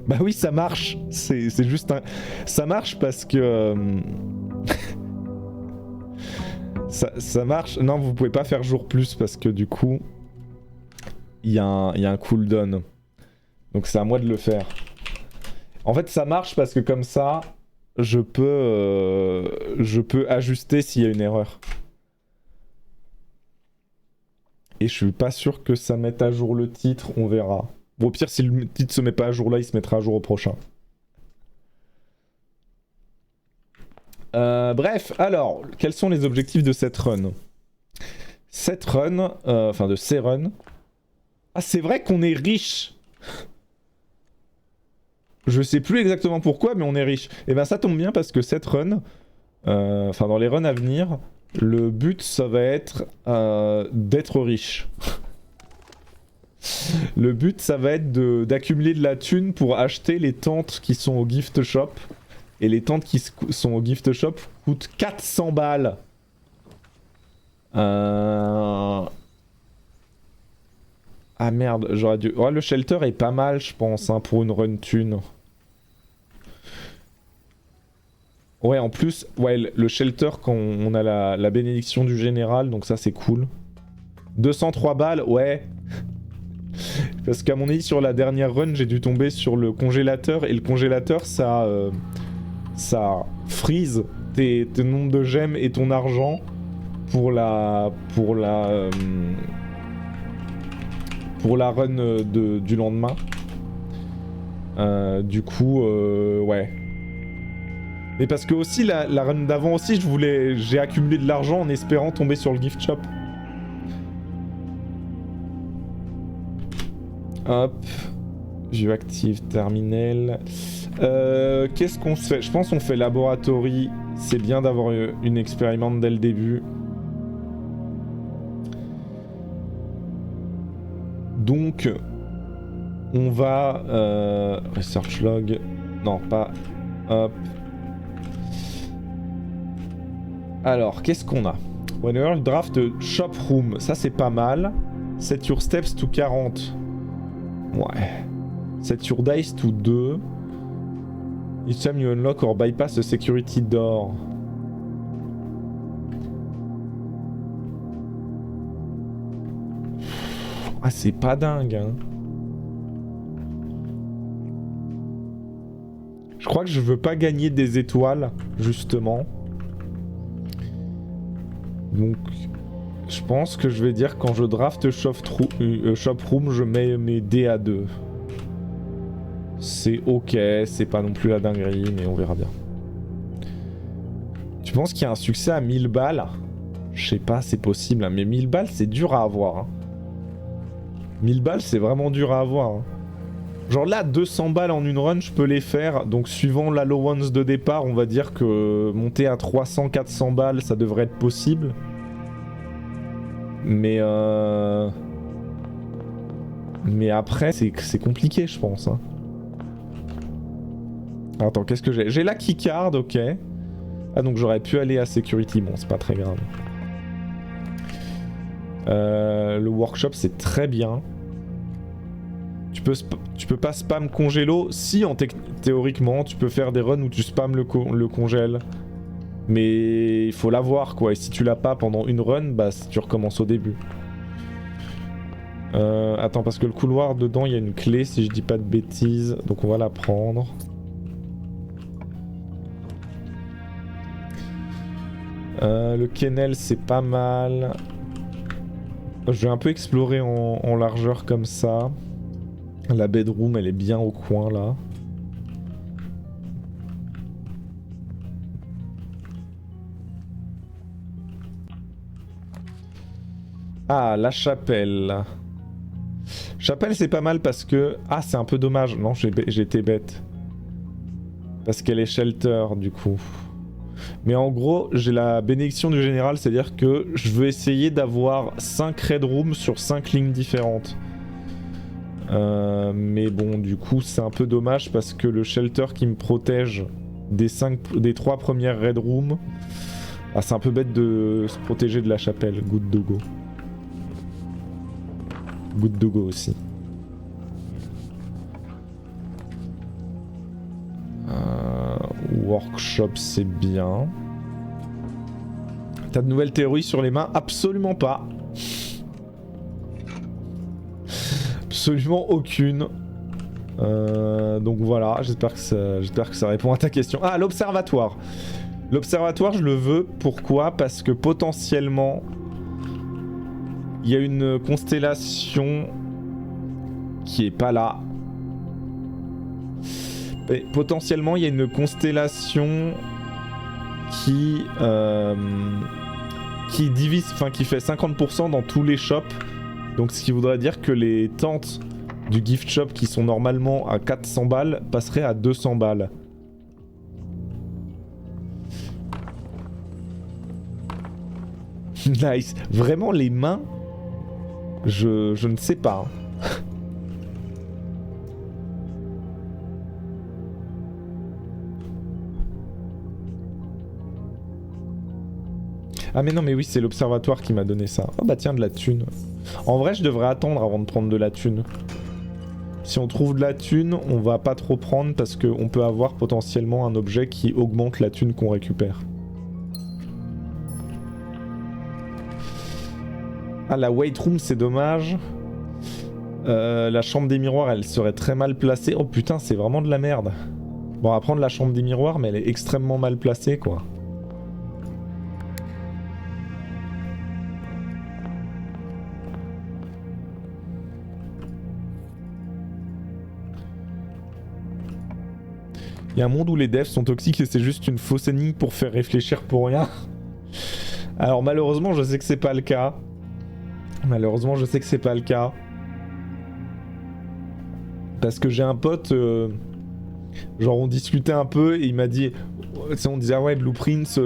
Bah oui, ça marche. C'est juste un... Ça marche parce que... ça marche. Non, vous pouvez pas faire jour plus parce que du coup, il y a un cooldown. Donc c'est à moi de le faire. En fait, ça marche parce que comme ça, je peux ajuster s'il y a une erreur. Et je suis pas sûr que ça mette à jour le titre, on verra. Bon, au pire, si le titre se met pas à jour là, il se mettra à jour au prochain. Bref, alors, quels sont les objectifs de cette run? Cette run, enfin de ces runs. Ah, c'est vrai qu'on est riche. Je sais plus exactement pourquoi, mais on est riche. Et ben ça tombe bien parce que cette run, enfin dans les runs à venir, le but ça va être d'être riche. Le but ça va être d'accumuler de la thune pour acheter les tentes qui sont au gift shop. Et les tentes qui sont au gift shop coûtent 400 balles. Ah merde, j'aurais dû... Ouais, le shelter est pas mal, je pense, hein, pour une run thune. Ouais, en plus, ouais, le shelter, quand on a la bénédiction du général, donc ça c'est cool. 203 balles, ouais. Parce qu'à mon avis, sur la dernière run, j'ai dû tomber sur le congélateur, et le congélateur, ça freeze tes nombres de gemmes et ton argent pour la run du lendemain. Du coup, ouais. Mais parce que aussi la run d'avant aussi, j'ai accumulé de l'argent en espérant tomber sur le gift shop. Hop, je active terminal. Qu'est-ce qu'on fait? Je pense qu'on fait laboratory. C'est bien d'avoir une expérimente dès le début. Donc, on va... research log. Non, pas... Hop. Alors, qu'est-ce qu'on a? Whenever you draft shop room. Ça, c'est pas mal. Set your steps to 40. Ouais. Set your dice to 2. Each time you unlock or bypass a security door. Ah, c'est pas dingue, hein. Je crois que je veux pas gagner des étoiles, justement. Donc, je pense que je vais dire quand je draft shop room, je mets mes dés à 2. C'est ok, c'est pas non plus la dinguerie, mais on verra bien. Tu penses qu'il y a un succès à 1000 balles? Je sais pas, c'est possible, hein, mais 1000 balles, c'est dur à avoir. Hein. 1000 balles, c'est vraiment dur à avoir. Hein. Genre là, 200 balles en une run, je peux les faire. Donc suivant l'allowance de départ, on va dire que monter à 300-400 balles, ça devrait être possible. Mais après, c'est compliqué, je pense. Hein. Attends, qu'est-ce que j'ai? J'ai la keycard, ok. Ah, donc j'aurais pu aller à security. Bon, c'est pas très grave. Le workshop, c'est très bien. Tu peux pas spam congélo. Si, théoriquement, tu peux faire des runs où tu spams le congèle. Mais il faut l'avoir, quoi. Et si tu l'as pas pendant une run, bah tu recommences au début. Attends, parce que le couloir, dedans, il y a une clé, si je dis pas de bêtises. Donc on va la prendre. Le kennel, c'est pas mal. Je vais un peu explorer en largeur comme ça. La bedroom, elle est bien au coin, là. Ah, la chapelle. Chapelle, c'est pas mal parce que... Ah, c'est un peu dommage. Non, j'ai été bête. Parce qu'elle est shelter, du coup. Mais en gros, j'ai la bénédiction du général, c'est-à-dire que je veux essayer d'avoir 5 red rooms sur 5 lignes différentes. Mais bon, du coup, c'est un peu dommage parce que le shelter qui me protège des 3 premières red rooms, ah, c'est un peu bête de se protéger de la chapelle. Good Dogo. Good Dogo aussi. Workshop, c'est bien. T'as de nouvelles théories sur les mains? Absolument pas. Absolument aucune. Donc voilà, j'espère que ça répond à ta question. Ah, l'observatoire. L'observatoire, je le veux. Pourquoi? Parce que potentiellement, il y a une constellation qui est pas là. Et potentiellement, il y a une constellation qui divise, enfin qui fait 50% dans tous les shops. Donc ce qui voudrait dire que les tentes du gift shop qui sont normalement à 400 balles passeraient à 200 balles. Nice. Vraiment les mains, je ne sais pas. Ah mais non mais oui, c'est l'observatoire qui m'a donné ça. Oh bah tiens, de la thune. En vrai, je devrais attendre avant de prendre de la thune. Si on trouve de la thune, on va pas trop prendre parce qu'on peut avoir potentiellement un objet qui augmente la thune qu'on récupère. Ah, la weight room, c'est dommage. La chambre des miroirs, elle serait très mal placée. Oh putain, c'est vraiment de la merde. Bon, on va prendre la chambre des miroirs, mais elle est extrêmement mal placée, quoi. Il y a un monde où les devs sont toxiques et c'est juste une fausse énigme pour faire réfléchir pour rien. Alors malheureusement, je sais que c'est pas le cas. Malheureusement, je sais que c'est pas le cas. Parce que j'ai un pote, genre on discutait un peu et il m'a dit, on disait ah ouais Blueprints,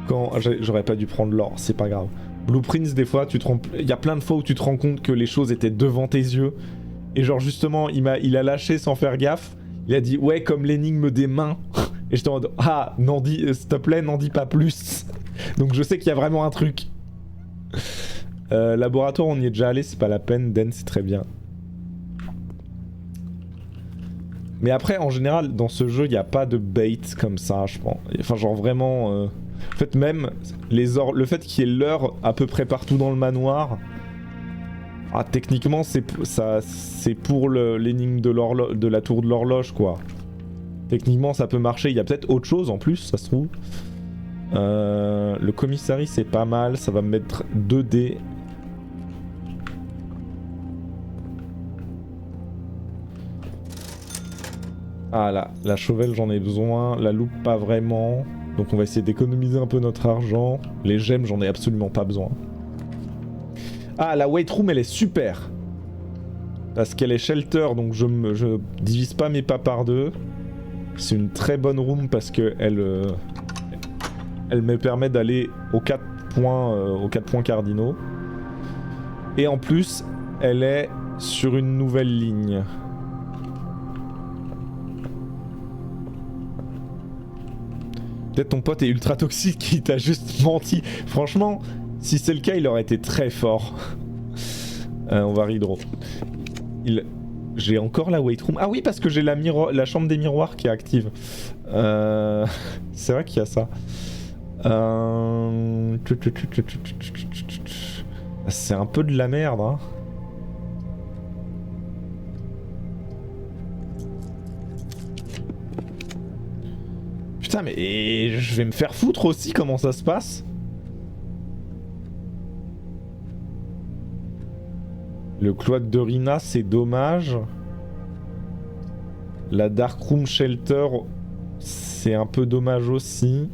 quand j'aurais pas dû prendre l'or, c'est pas grave. Blueprints, des fois, il y a plein de fois où tu te rends compte que les choses étaient devant tes yeux. Et genre justement, il a lâché sans faire gaffe. Il a dit ouais comme l'énigme des mains. Et j'étais en mode ah n'en dis, s'il te plaît n'en dis pas plus. Donc je sais qu'il y a vraiment un truc. Laboratoire on y est déjà allé, c'est pas la peine. Den c'est très bien. Mais après en général dans ce jeu il n'y a pas de bait comme ça je pense. Enfin genre vraiment... En fait même le fait qu'il y ait l'heure à peu près partout dans le manoir... Ah, techniquement, c'est pour l'énigme de la tour de l'horloge, quoi. Techniquement, ça peut marcher. Il y a peut-être autre chose en plus, ça se trouve. Le commissariat, c'est pas mal. Ça va me mettre 2 dés. Ah, là, la chauvel, j'en ai besoin. La loupe, pas vraiment. Donc, on va essayer d'économiser un peu notre argent. Les gemmes, j'en ai absolument pas besoin. Ah, la weight room, elle est super. Parce qu'elle est shelter, donc je divise pas mes pas par deux. C'est une très bonne room parce que elle me permet d'aller aux 4 points cardinaux. Et en plus, elle est sur une nouvelle ligne. Peut-être ton pote est ultra toxique, il t'a juste menti. Franchement... Si c'est le cas, il aurait été très fort. On va hydro. J'ai encore la weight room. Ah oui, parce que j'ai la chambre des miroirs qui est active. C'est vrai qu'il y a ça. C'est un peu de la merde, hein. Putain, mais je vais me faire foutre aussi, comment ça se passe? Le cloître de Rina, c'est dommage. La Dark Room Shelter, c'est un peu dommage aussi.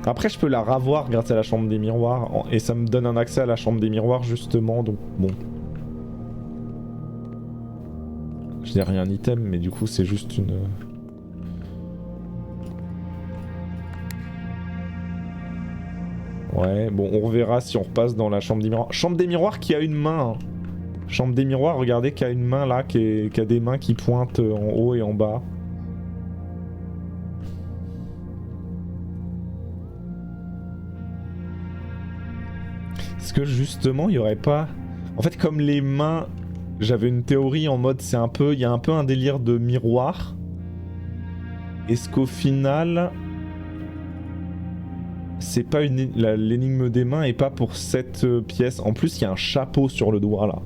Après, je peux la ravoir grâce à la chambre des miroirs. Et ça me donne un accès à la chambre des miroirs, justement. Donc, bon. Je n'ai rien item, mais du coup, c'est juste une... Ouais, bon, on reverra si on repasse dans la chambre des miroirs. Chambre des miroirs qui a une main. Hein. Chambre des miroirs, regardez, qui a une main là, qui a des mains qui pointent en haut et en bas. Est-ce que justement, il n'y aurait pas... En fait, comme les mains j'avais une théorie en mode c'est un peu, il y a un peu un délire de miroir. Est-ce qu'au final, c'est pas l'énigme des mains et pas pour cette pièce. En plus, il y a un chapeau sur le doigt là.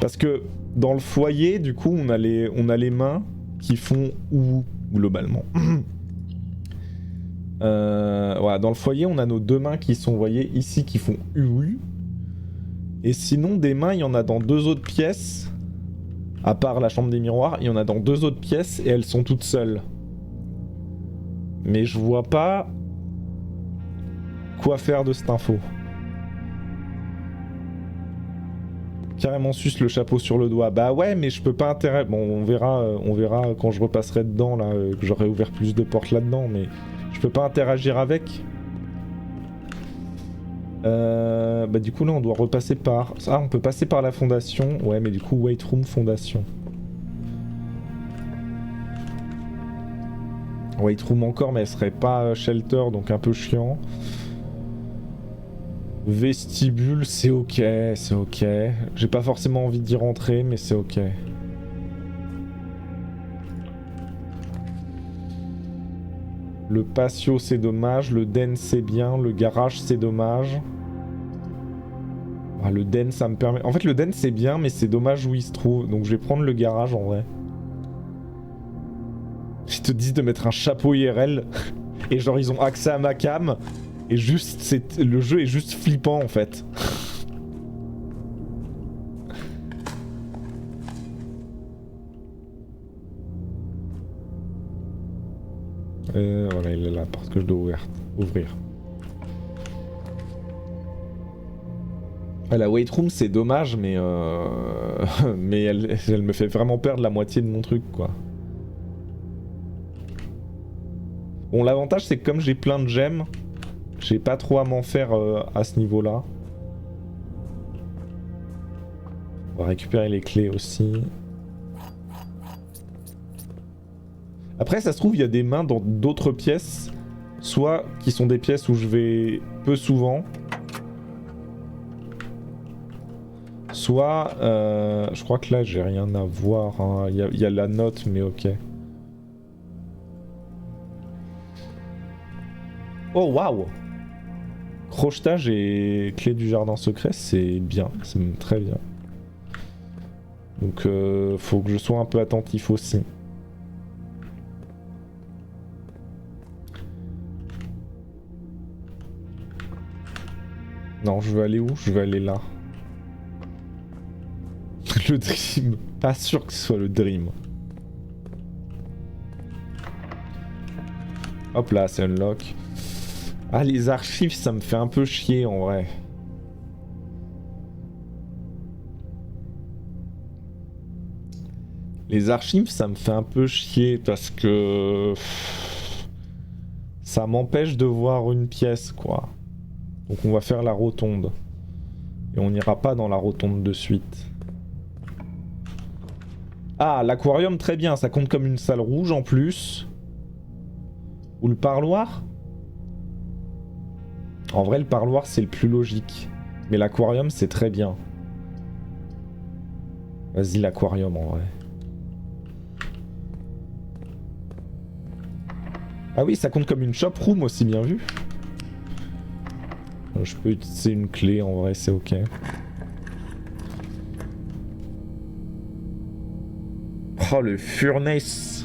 Parce que dans le foyer, du coup, on a les mains qui font ou globalement. Voilà, dans le foyer, on a nos deux mains qui sont, vous voyez, ici, qui font UU. Et sinon, des mains, il y en a dans deux autres pièces. À part la chambre des miroirs, il y en a dans deux autres pièces et elles sont toutes seules. Mais je vois pas quoi faire de cette info. Carrément suce le chapeau sur le doigt. Bah ouais, mais je peux pas interagir. Bon, on verra quand je repasserai dedans, là, que j'aurai ouvert plus de portes là-dedans, mais je peux pas interagir avec. Bah du coup là on doit repasser par... Ah, on peut passer par la fondation. Ouais, mais du coup Wait Room fondation. Wait Room encore, mais elle serait pas shelter, donc un peu chiant. Vestibule, c'est ok, c'est ok. J'ai pas forcément envie d'y rentrer, mais c'est ok. Le patio c'est dommage, le den c'est bien, le garage c'est dommage. Ah, le den ça me permet... En fait le den c'est bien mais c'est dommage où il se trouve. Donc je vais prendre le garage en vrai. Ils te disent de mettre un chapeau IRL et genre ils ont accès à ma cam et juste le jeu est juste flippant en fait. Voilà, il est là, parce que je dois ouvrir. Ah, la wait room c'est dommage mais mais elle me fait vraiment perdre la moitié de mon truc quoi. Bon, l'avantage c'est que comme j'ai plein de gemmes, j'ai pas trop à m'en faire à ce niveau là. On va récupérer les clés aussi. Après ça se trouve il y a des mains dans d'autres pièces, soit qui sont des pièces où je vais peu souvent, soit je crois que là j'ai rien à voir, hein. Il y a la note mais ok. Oh waouh! Crochetage et clé du jardin secret, c'est bien, c'est même très bien. Donc faut que je sois un peu attentif aussi. Non, je veux aller où? Je veux aller là. Le Dream. Pas sûr que ce soit le Dream. Hop là, c'est unlock. Ah, les archives, ça me fait un peu chier en vrai. Les archives, ça me fait un peu chier parce que... ça m'empêche de voir une pièce, quoi. Donc on va faire la rotonde. Et on n'ira pas dans la rotonde de suite. Ah, l'aquarium, très bien. Ça compte comme une salle rouge en plus. Ou le parloir? En vrai, le parloir, c'est le plus logique. Mais l'aquarium, c'est très bien. Vas-y, l'aquarium, en vrai. Ah oui, ça compte comme une shop room aussi, bien vu. Je peux utiliser une clé, en vrai, c'est ok. Oh, le furnace.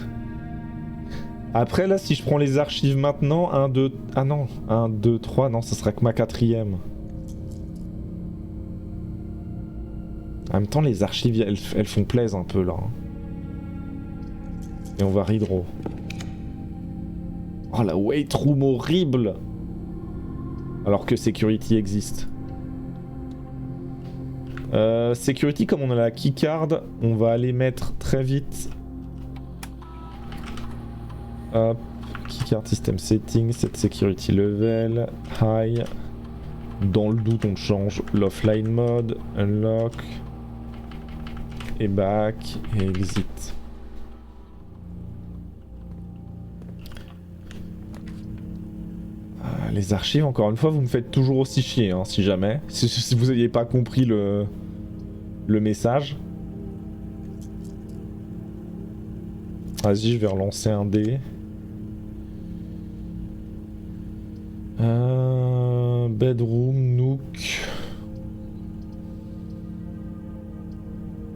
Après, là, si je prends les archives maintenant, 1, 2... Ah non, 1, 2, 3, non, ça sera que ma 4ème. En même temps, les archives, elles font plaisir un peu, là. Et on va hydro. Oh, la wait room horrible. Alors que security existe. Security, comme on a la keycard, on va aller mettre très vite. Hop, keycard system setting, set security level, high. Dans le doute, on change l'offline mode, unlock, et back, et exit. Les archives, encore une fois, vous me faites toujours aussi chier, hein, si jamais. Si vous n'aviez pas compris le message. Vas-y, je vais relancer un dé. Bedroom, Nook.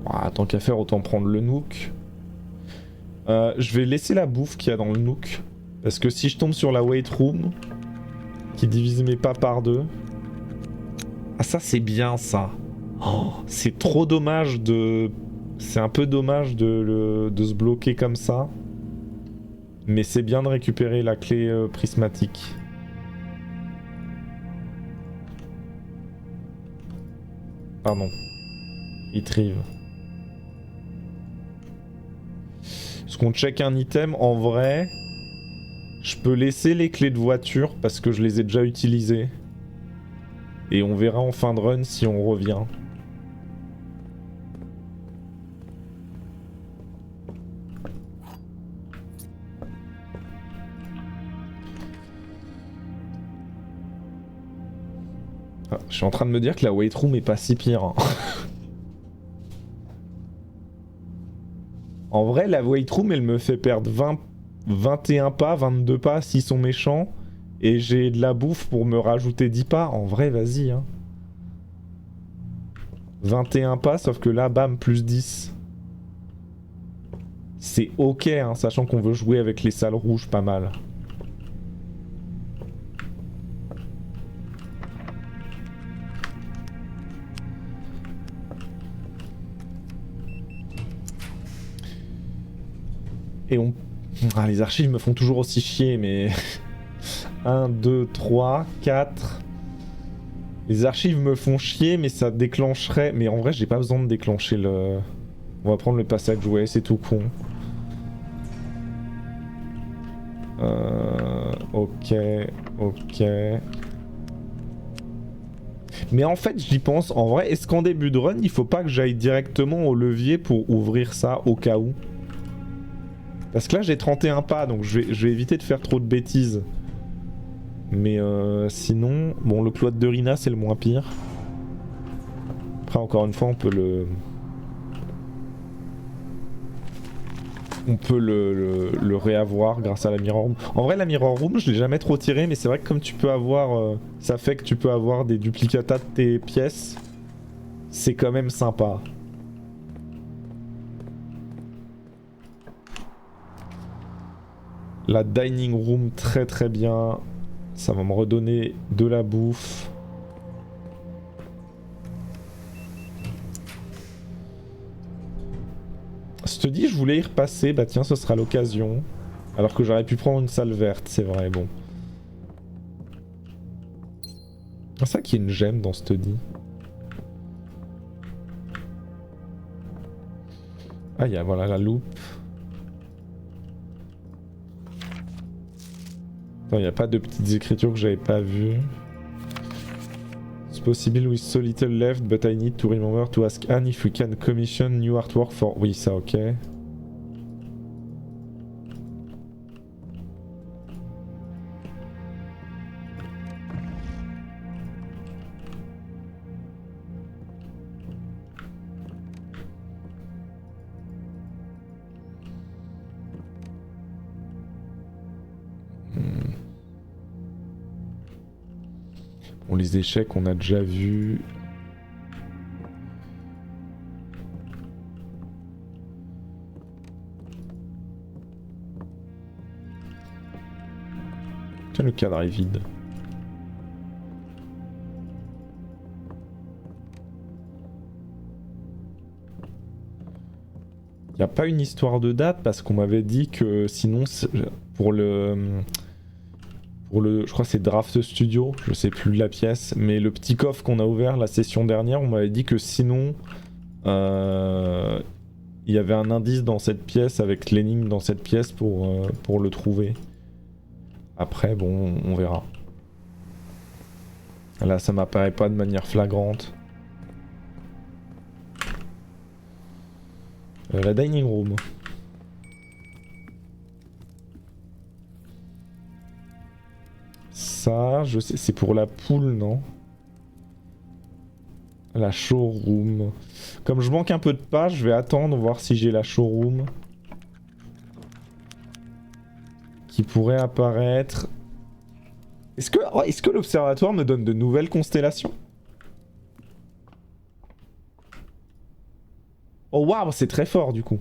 Ah, tant qu'à faire, autant prendre le Nook. Je vais laisser la bouffe qu'il y a dans le Nook. Parce que si je tombe sur la weight room, qui divise mes pas par deux. Ah, ça c'est bien ça. Oh, c'est trop dommage de... C'est un peu dommage de se bloquer comme ça. Mais c'est bien de récupérer la clé prismatique. Pardon. Retrieve. Est-ce qu'on check un item? En vrai, je peux laisser les clés de voiture parce que je les ai déjà utilisées. Et on verra en fin de run si on revient. Ah, je suis en train de me dire que la weight room est pas si pire. Hein. En vrai, la weight room, elle me fait perdre 21 pas, 22 pas s'ils sont méchants. Et j'ai de la bouffe pour me rajouter 10 pas. En vrai, vas-y. Hein. 21 pas, sauf que là, bam, plus 10. C'est ok, hein, sachant qu'on veut jouer avec les salles rouges pas mal. Et on... Ah, les archives me font toujours aussi chier, mais... 1, 2, 3, 4... Les archives me font chier, mais ça déclencherait... Mais en vrai, j'ai pas besoin de déclencher le... On va prendre le passageway, c'est tout con. Ok, ok... Mais en fait, j'y pense, en vrai, est-ce qu'en début de run, il faut pas que j'aille directement au levier pour ouvrir ça au cas où? Parce que là, j'ai 31 pas, donc je vais éviter de faire trop de bêtises. Mais sinon... Bon, le cloître de Rina, c'est le moins pire. Après, encore une fois, on peut le... On peut le réavoir grâce à la Mirror Room. En vrai, la Mirror Room, je l'ai jamais trop tiré, mais c'est vrai que comme tu peux avoir... ça fait que tu peux avoir des duplicata de tes pièces. C'est quand même sympa. La Dining Room, très très bien. Ça va me redonner de la bouffe. Je te dis, je voulais y repasser. Bah tiens, ce sera l'occasion. Alors que j'aurais pu prendre une salle verte, c'est vrai, bon. C'est ça qu'il y a une gemme dans study. Ah, il y a voilà la loupe. Il n'y a pas de petites écritures que j'avais pas vues. It's possible with so little left, but I need to remember to ask Anne if we can commission new artwork for... Oui, ça, ok. Bon, les échecs, on a déjà vu. Tiens, le cadre est vide. Il n'y a pas une histoire de date parce qu'on m'avait dit que sinon, pour le... je crois que c'est Draft Studio, je sais plus la pièce, mais le petit coffre qu'on a ouvert la session dernière, on m'avait dit que sinon, il y avait un indice dans cette pièce avec l'énigme dans cette pièce pour le trouver. Après, bon, on verra. Là, ça m'apparaît pas de manière flagrante. La dining room. Ça, je sais, c'est pour la poule, non? La showroom. Comme je manque un peu de pas, je vais attendre voir si j'ai la showroom qui pourrait apparaître. Est-ce que l'observatoire me donne de nouvelles constellations? Oh waouh, c'est très fort du coup.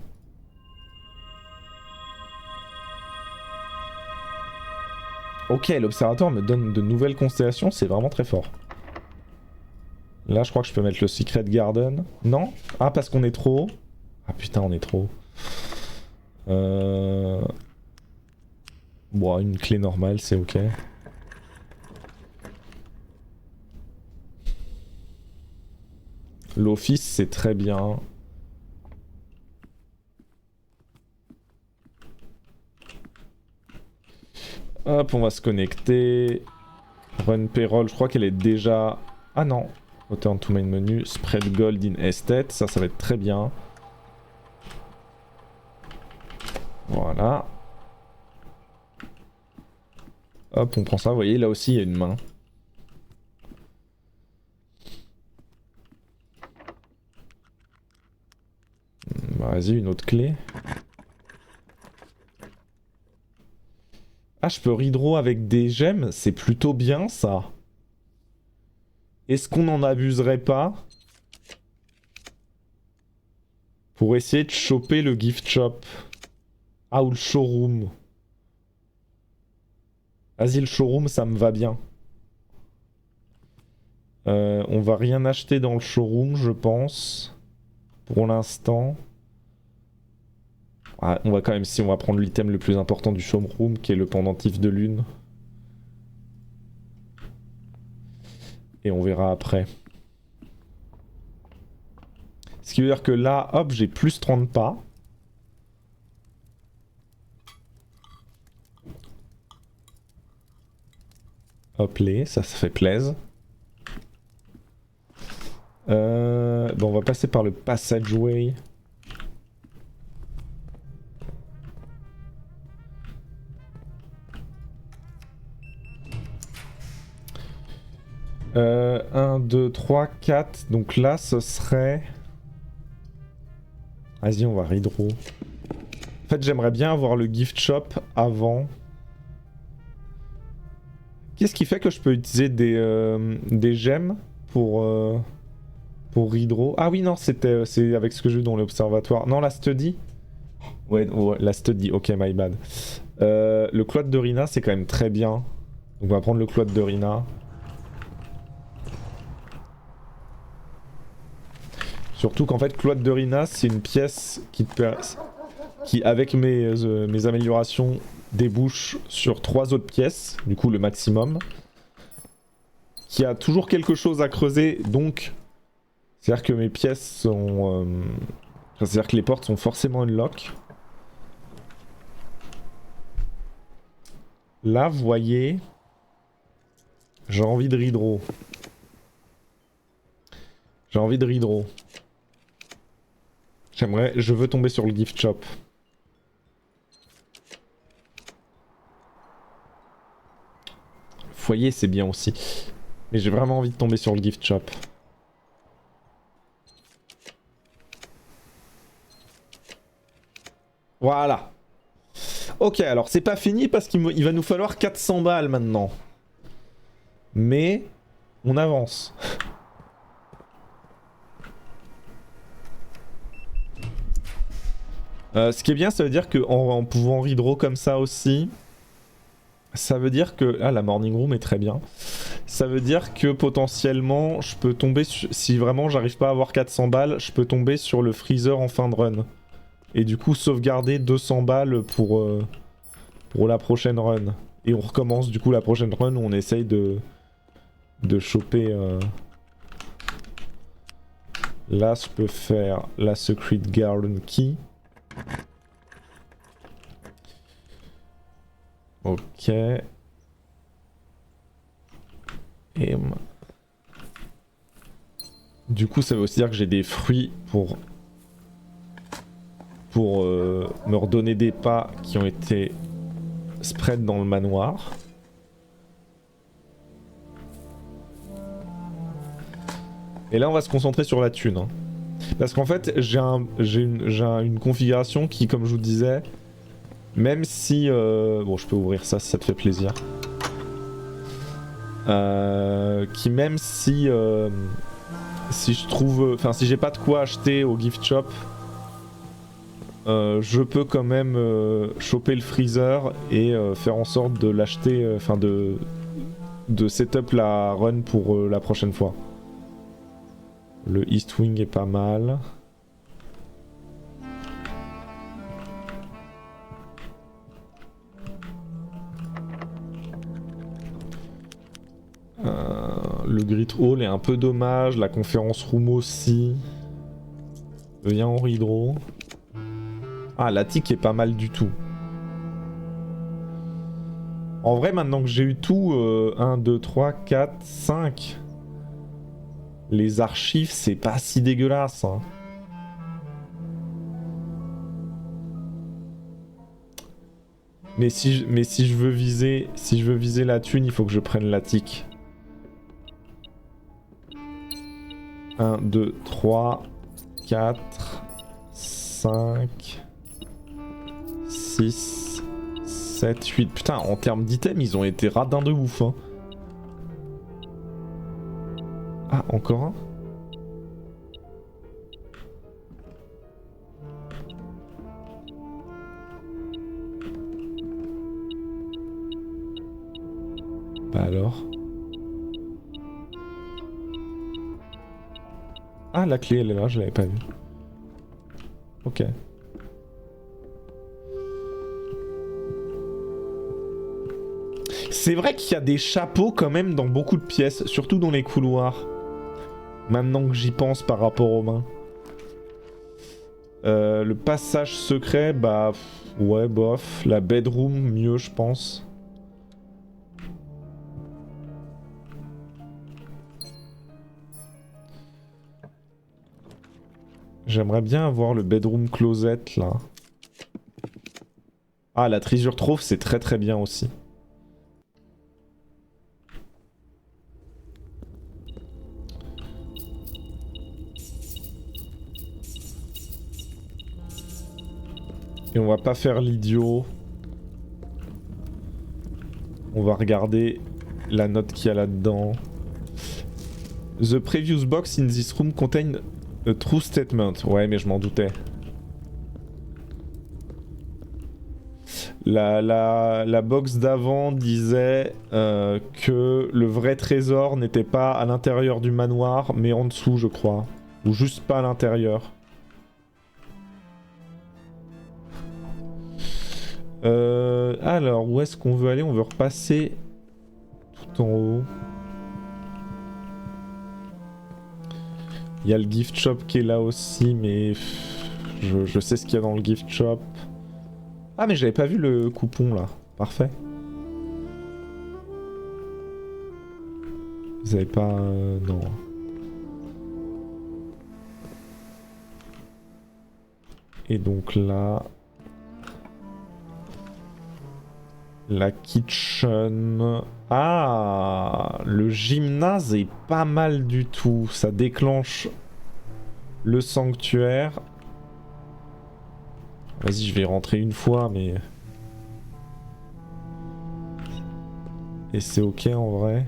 Ok, l'observatoire me donne de nouvelles constellations, c'est vraiment très fort. Là, je crois que je peux mettre le Secret Garden. Non? Ah, parce qu'on est trop haut? Ah putain, on est trop haut. Bon, une clé normale, c'est ok. L'office, c'est très bien. Hop, on va se connecter. Run payroll, je crois qu'elle est déjà... Ah non. Return to main menu. Spread gold in estate. Ça va être très bien. Voilà. Hop, on prend ça. Vous voyez, là aussi, il y a une main. Bah, vas-y, une autre clé. Ah, je peux redraw avec des gemmes. C'est plutôt bien, ça. Est-ce qu'on n'en abuserait pas pour essayer de choper le gift shop? Ah, ou le showroom. Vas-y, le showroom, ça me va bien. On va rien acheter dans le showroom, je pense. Pour l'instant. Ah, on va quand même, si on va prendre l'item le plus important du showroom, qui est le pendentif de lune. Et on verra après. Ce qui veut dire que là, hop, j'ai plus 30 pas. Hop les, ça fait plaisir. Bon, on va passer par le passageway. Euh, 1, 2, 3, 4. Donc là, ce serait... Vas-y, on va redraw. En fait, j'aimerais bien avoir le gift shop avant. Qu'est-ce qui fait que je peux utiliser des gemmes pour redraw? Ah oui, non, c'est avec ce que j'ai vu dans l'observatoire. Non, la study. Ouais, la study, ok, my bad. Le cloître de Rina, c'est quand même très bien. Donc on va prendre le cloître de Rina. Surtout qu'en fait, cloître de Rina, c'est une pièce qui avec mes améliorations, débouche sur 3 autres pièces, du coup le maximum. Qui a toujours quelque chose à creuser, donc... C'est-à-dire que mes pièces sont... C'est-à-dire que les portes sont forcément unlock. Là, vous voyez... J'ai envie de redraw. J'ai envie de redraw. Je veux tomber sur le gift shop. Le foyer, c'est bien aussi. Mais j'ai vraiment envie de tomber sur le gift shop. Voilà. Ok, alors c'est pas fini parce qu'il va nous falloir 400 balles maintenant. Mais on avance. Ce qui est bien, ça veut dire qu'en pouvant redraw comme ça aussi, ça veut dire que... Ah, la morning room est très bien. Ça veut dire que potentiellement, je peux tomber... Si vraiment j'arrive pas à avoir 400 balles, je peux tomber sur le freezer en fin de run. Et du coup, sauvegarder 200 balles pour la prochaine run. Et on recommence du coup la prochaine run où on essaye de choper... Là, je peux faire la Secret Garden Key. Ok. Et... Du coup, ça veut aussi dire que j'ai des fruits pour me redonner des pas qui ont été spread dans le manoir. Et là, on va se concentrer sur la thune. Hein. Parce qu'en fait, j'ai une configuration qui, comme je vous disais, même si... bon, je peux ouvrir ça si ça te fait plaisir. Qui même si... si je trouve... Enfin, si j'ai pas de quoi acheter au gift shop, je peux quand même choper le freezer et faire en sorte de l'acheter... Enfin, de setup la run pour la prochaine fois. Le East Wing est pas mal. Le Grit Hall est un peu dommage, la conférence room aussi. Viens en hydro. Ah, l'attic est pas mal du tout. En vrai, maintenant que j'ai eu tout, 1, 2, 3, 4, 5. Les archives, c'est pas si dégueulasse. Hein. Mais si je veux viser, la thune, il faut que je prenne l'attic. 1, 2, 3, 4, 5, 6, 7, 8. Putain, en termes d'items, ils ont été radins de ouf. Hein. Ah, encore un? Bah alors. Ah, la clé, elle est là, je l'avais pas vue. Ok. C'est vrai qu'il y a des chapeaux quand même dans beaucoup de pièces, surtout dans les couloirs. Maintenant que j'y pense par rapport aux mains. Le passage secret, bah... ouais, bof. La bedroom, mieux, je pense. J'aimerais bien avoir le bedroom closet, là. Ah, la treasure trove, c'est très très bien aussi. Et on va pas faire l'idiot. On va regarder la note qu'il y a là-dedans. The previous box in this room contain a true statement. Ouais, mais je m'en doutais. La box d'avant disait que le vrai trésor n'était pas à l'intérieur du manoir, mais en dessous, je crois. Ou juste pas à l'intérieur. Alors, où est-ce qu'on veut aller? On veut repasser tout en haut. Il y a le gift shop qui est là aussi, mais je sais ce qu'il y a dans le gift shop. Ah, mais j'avais pas vu le coupon là. Parfait. Vous avez pas... non. Et donc là... la kitchen... Ah, le gymnase est pas mal du tout. Ça déclenche le sanctuaire. Vas-y, je vais rentrer une fois, mais... et c'est ok en vrai.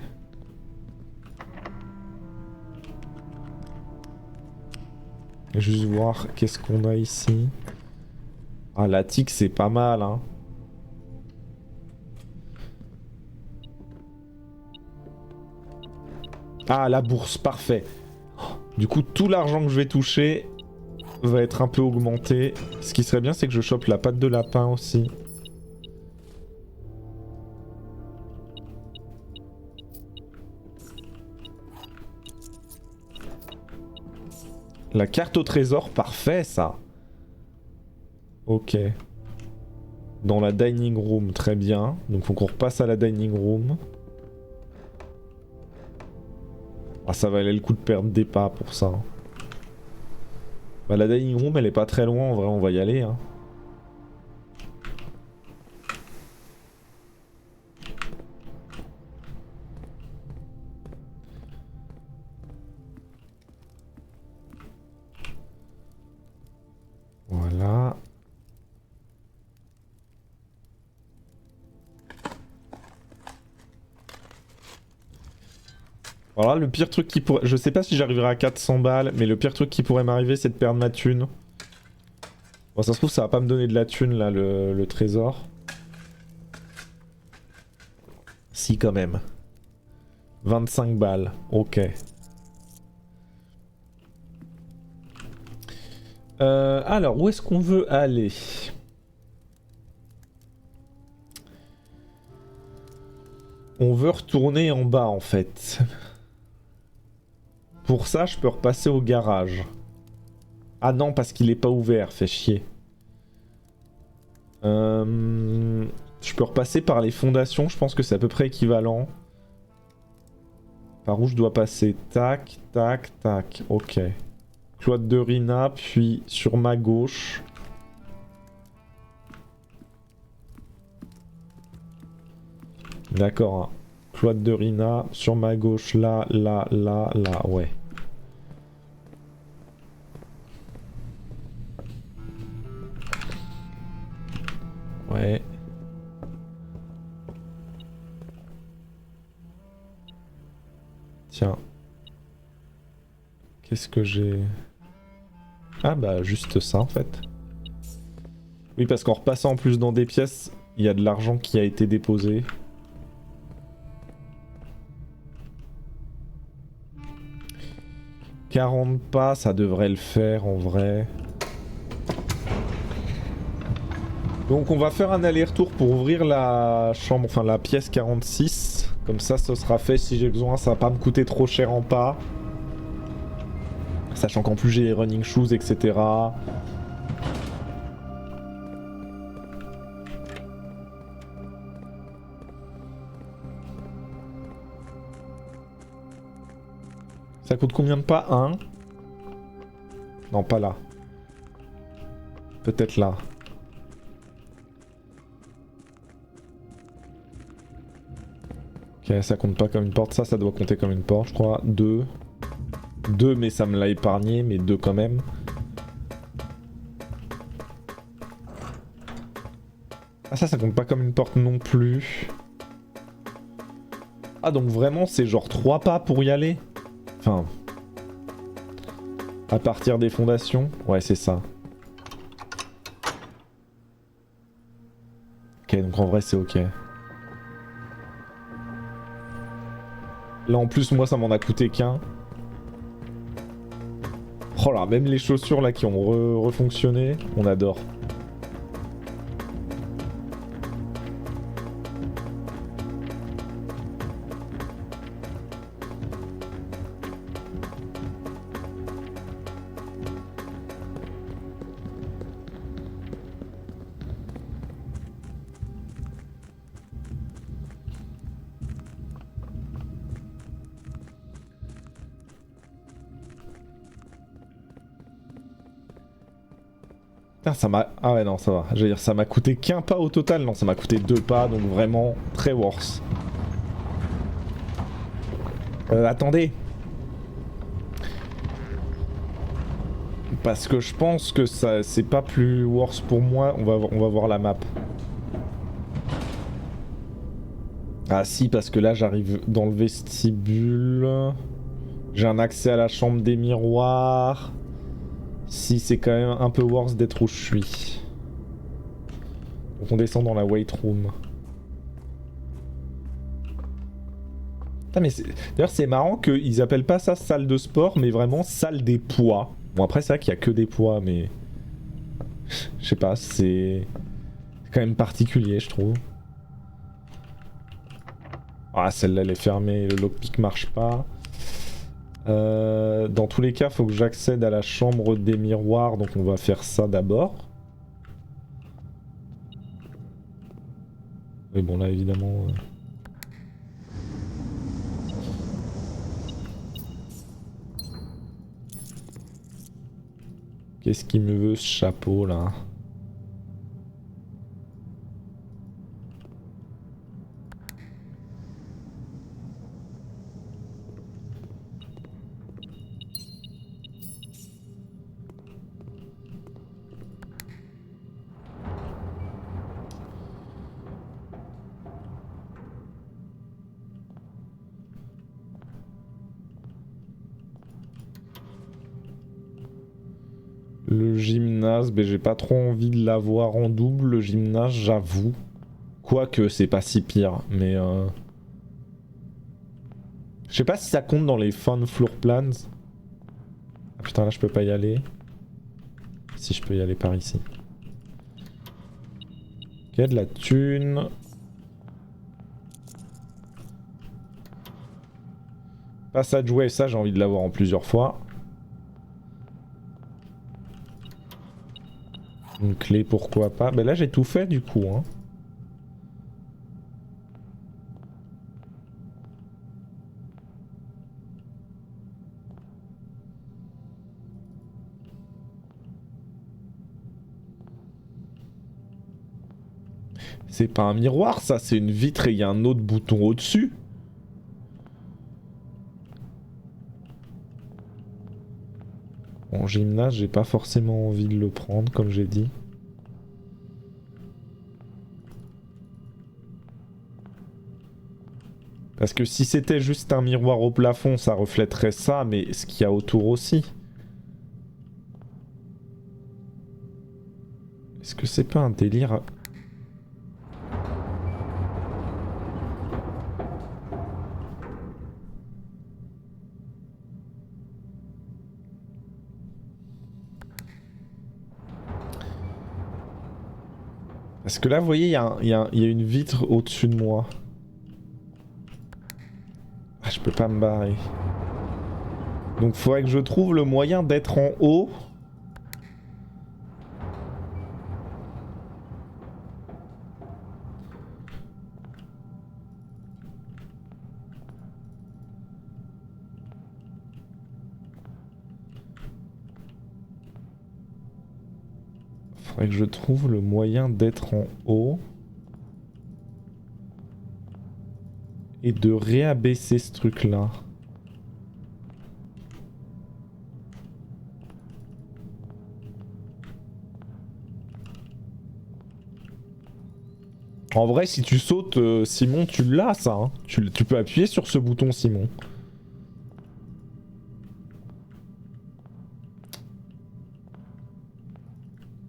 Juste voir qu'est-ce qu'on a ici. Ah, l'attic c'est pas mal, hein. Ah, la bourse, parfait. Du coup, tout l'argent que je vais toucher va être un peu augmenté. Ce qui serait bien, c'est que je chope la patte de lapin aussi. La carte au trésor, parfait ça. Ok. Dans la dining room, très bien. Donc faut qu'on repasse à la dining room. Ah, ça valait le coup de perdre des pas pour ça. Bah la dining room, elle est pas très loin, en vrai, on va y aller. Hein. Voilà. Voilà, le pire truc qui pourrait... Je sais pas si j'arriverai à 400 balles, mais le pire truc qui pourrait m'arriver, c'est de perdre ma thune. Bon, ça se trouve, ça va pas me donner de la thune, là, le trésor. Si, quand même. 25 balles, ok. Alors, où est-ce qu'on veut aller? On veut retourner en bas, en fait. Pour ça, je peux repasser au garage. Ah non, parce qu'il est pas ouvert, fait chier. Je peux repasser par les fondations, je pense que c'est à peu près équivalent. Par où je dois passer? Tac, tac, tac, ok. Cloître de Rina, puis sur ma gauche. D'accord, hein. Cloître de Rina, sur ma gauche, là, là, là, là, ouais. Ouais. Tiens. Qu'est-ce que j'ai? Ah bah juste ça en fait. Oui parce qu'en repassant en plus dans des pièces, il y a de l'argent qui a été déposé. « 40 pas, ça devrait le faire en vrai. » Donc on va faire un aller-retour pour ouvrir la chambre, enfin la pièce 46. Comme ça, ce sera fait si j'ai besoin, ça va pas me coûter trop cher en pas. Sachant qu'en plus j'ai les running shoes, etc. Ça coûte combien de pas? 1? Non, pas là. Peut-être là. Ok, ça compte pas comme une porte. Ça doit compter comme une porte, je crois. 2. 2, mais ça me l'a épargné, mais 2 quand même. Ah, ça compte pas comme une porte non plus. Ah, donc vraiment, c'est genre 3 pas pour y aller? Enfin... À partir des fondations? Ouais, c'est ça. Ok, donc en vrai, c'est ok. Là, en plus, moi, ça m'en a coûté qu'un. Oh là, même les chaussures là qui ont refonctionné, on adore. Putain, ça m'a... Ah ouais, non, ça va. Je veux dire, ça m'a coûté qu'un pas au total. Non, ça m'a coûté 2 pas, donc vraiment très worse. Attendez. Parce que je pense que ça, c'est pas plus worse pour moi. On va voir la map. Ah si, parce que là, j'arrive dans le vestibule. J'ai un accès à la chambre des miroirs. Si, c'est quand même un peu worse d'être où je suis. Donc on descend dans la weight room. Putain, mais d'ailleurs, c'est marrant qu'ils appellent pas ça salle de sport, mais vraiment salle des poids. Bon, après, c'est vrai qu'il y a que des poids, mais... Je sais pas, c'est quand même particulier, je trouve. Ah, celle-là, elle est fermée, le lockpick marche pas. Dans tous les cas, faut que j'accède à la chambre des miroirs, donc on va faire ça d'abord. Mais bon, là, évidemment... Qu'est-ce qu'il me veut, ce chapeau, là? Le gymnase, ben j'ai pas trop envie de l'avoir en double, le gymnase, j'avoue. Quoique c'est pas si pire, mais je sais pas si ça compte dans les fun floor plans. Ah putain, là je peux pas y aller. Si je peux y aller par ici. Ok, de la thune. Passageway, ça j'ai envie de l'avoir en plusieurs fois. Une clé, pourquoi pas. Ben là j'ai tout fait du coup, hein. C'est pas un miroir ça, c'est une vitre et il y a un autre bouton au-dessus. En gymnase, j'ai pas forcément envie de le prendre comme j'ai dit. Parce que si c'était juste un miroir au plafond, ça reflèterait ça, mais ce qu'il y a autour aussi. Est-ce que c'est pas un délire? Parce que là, vous voyez, il y a une vitre au-dessus de moi. Ah, je peux pas me barrer. Donc faudrait que je trouve le moyen d'être en haut. Faudrait que je trouve le moyen d'être en haut. Et de réabaisser ce truc-là. En vrai, si tu sautes, Simon, tu l'as ça. Hein. Tu peux appuyer sur ce bouton, Simon.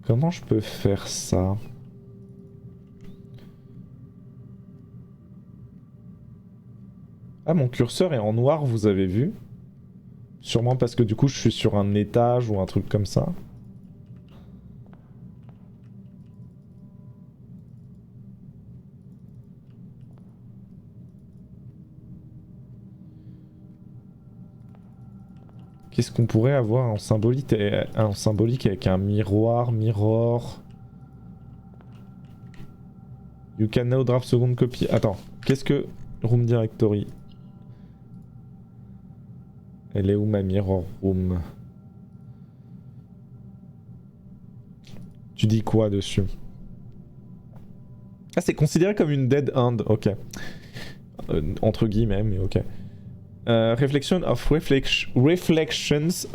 Comment je peux faire ça? Ah, mon curseur est en noir, vous avez vu? Sûrement parce que du coup, je suis sur un étage ou un truc comme ça. Qu'est-ce qu'on pourrait avoir en symbolique avec un miroir, mirror. You can now draft second copy. Attends, qu'est-ce que room directory? Elle est où ma mirror room? Tu dis quoi dessus? Ah, c'est considéré comme une dead end, ok. Entre guillemets, mais ok. Reflections of reflections.